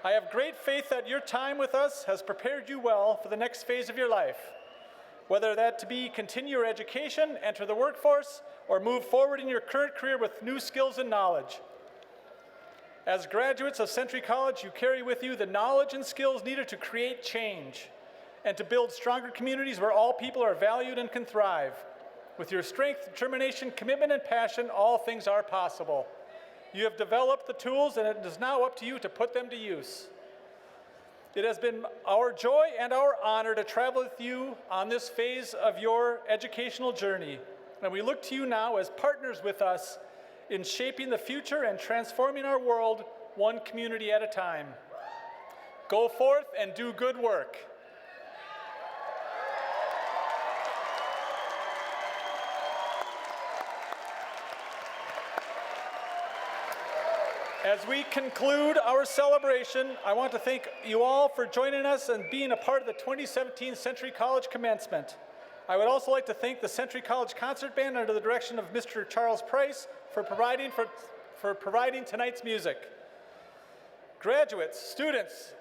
I have great faith that your time with us has prepared you well for the next phase of your life, whether that to be continue your education, enter the workforce, or move forward in your current career with new skills and knowledge. As graduates of Century College, you carry with you the knowledge and skills needed to create change and to build stronger communities where all people are valued and can thrive. With your strength, determination, commitment, and passion, all things are possible. You have developed the tools, and it is now up to you to put them to use. It has been our joy and our honor to travel with you on this phase of your educational journey, and we look to you now as partners with us in shaping the future and transforming our world one community at a time. Go forth and do good work. As we conclude our celebration, I want to thank you all for joining us and being a part of the 2017 Century College Commencement. I would also like to thank the Century College Concert Band under the direction of Mr. Charles Price for providing tonight's music. Graduates, students,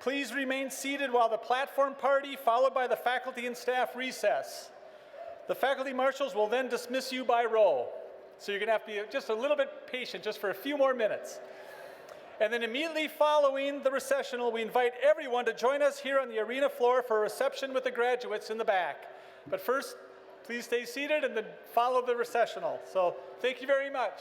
please remain seated while the platform party, followed by the faculty and staff, recess. The faculty marshals will then dismiss you by roll. So you're going to have to be just a little bit patient, just for a few more minutes. And then immediately following the recessional, we invite everyone to join us here on the arena floor for a reception with the graduates in the back. But first, please stay seated and then follow the recessional. So thank you very much.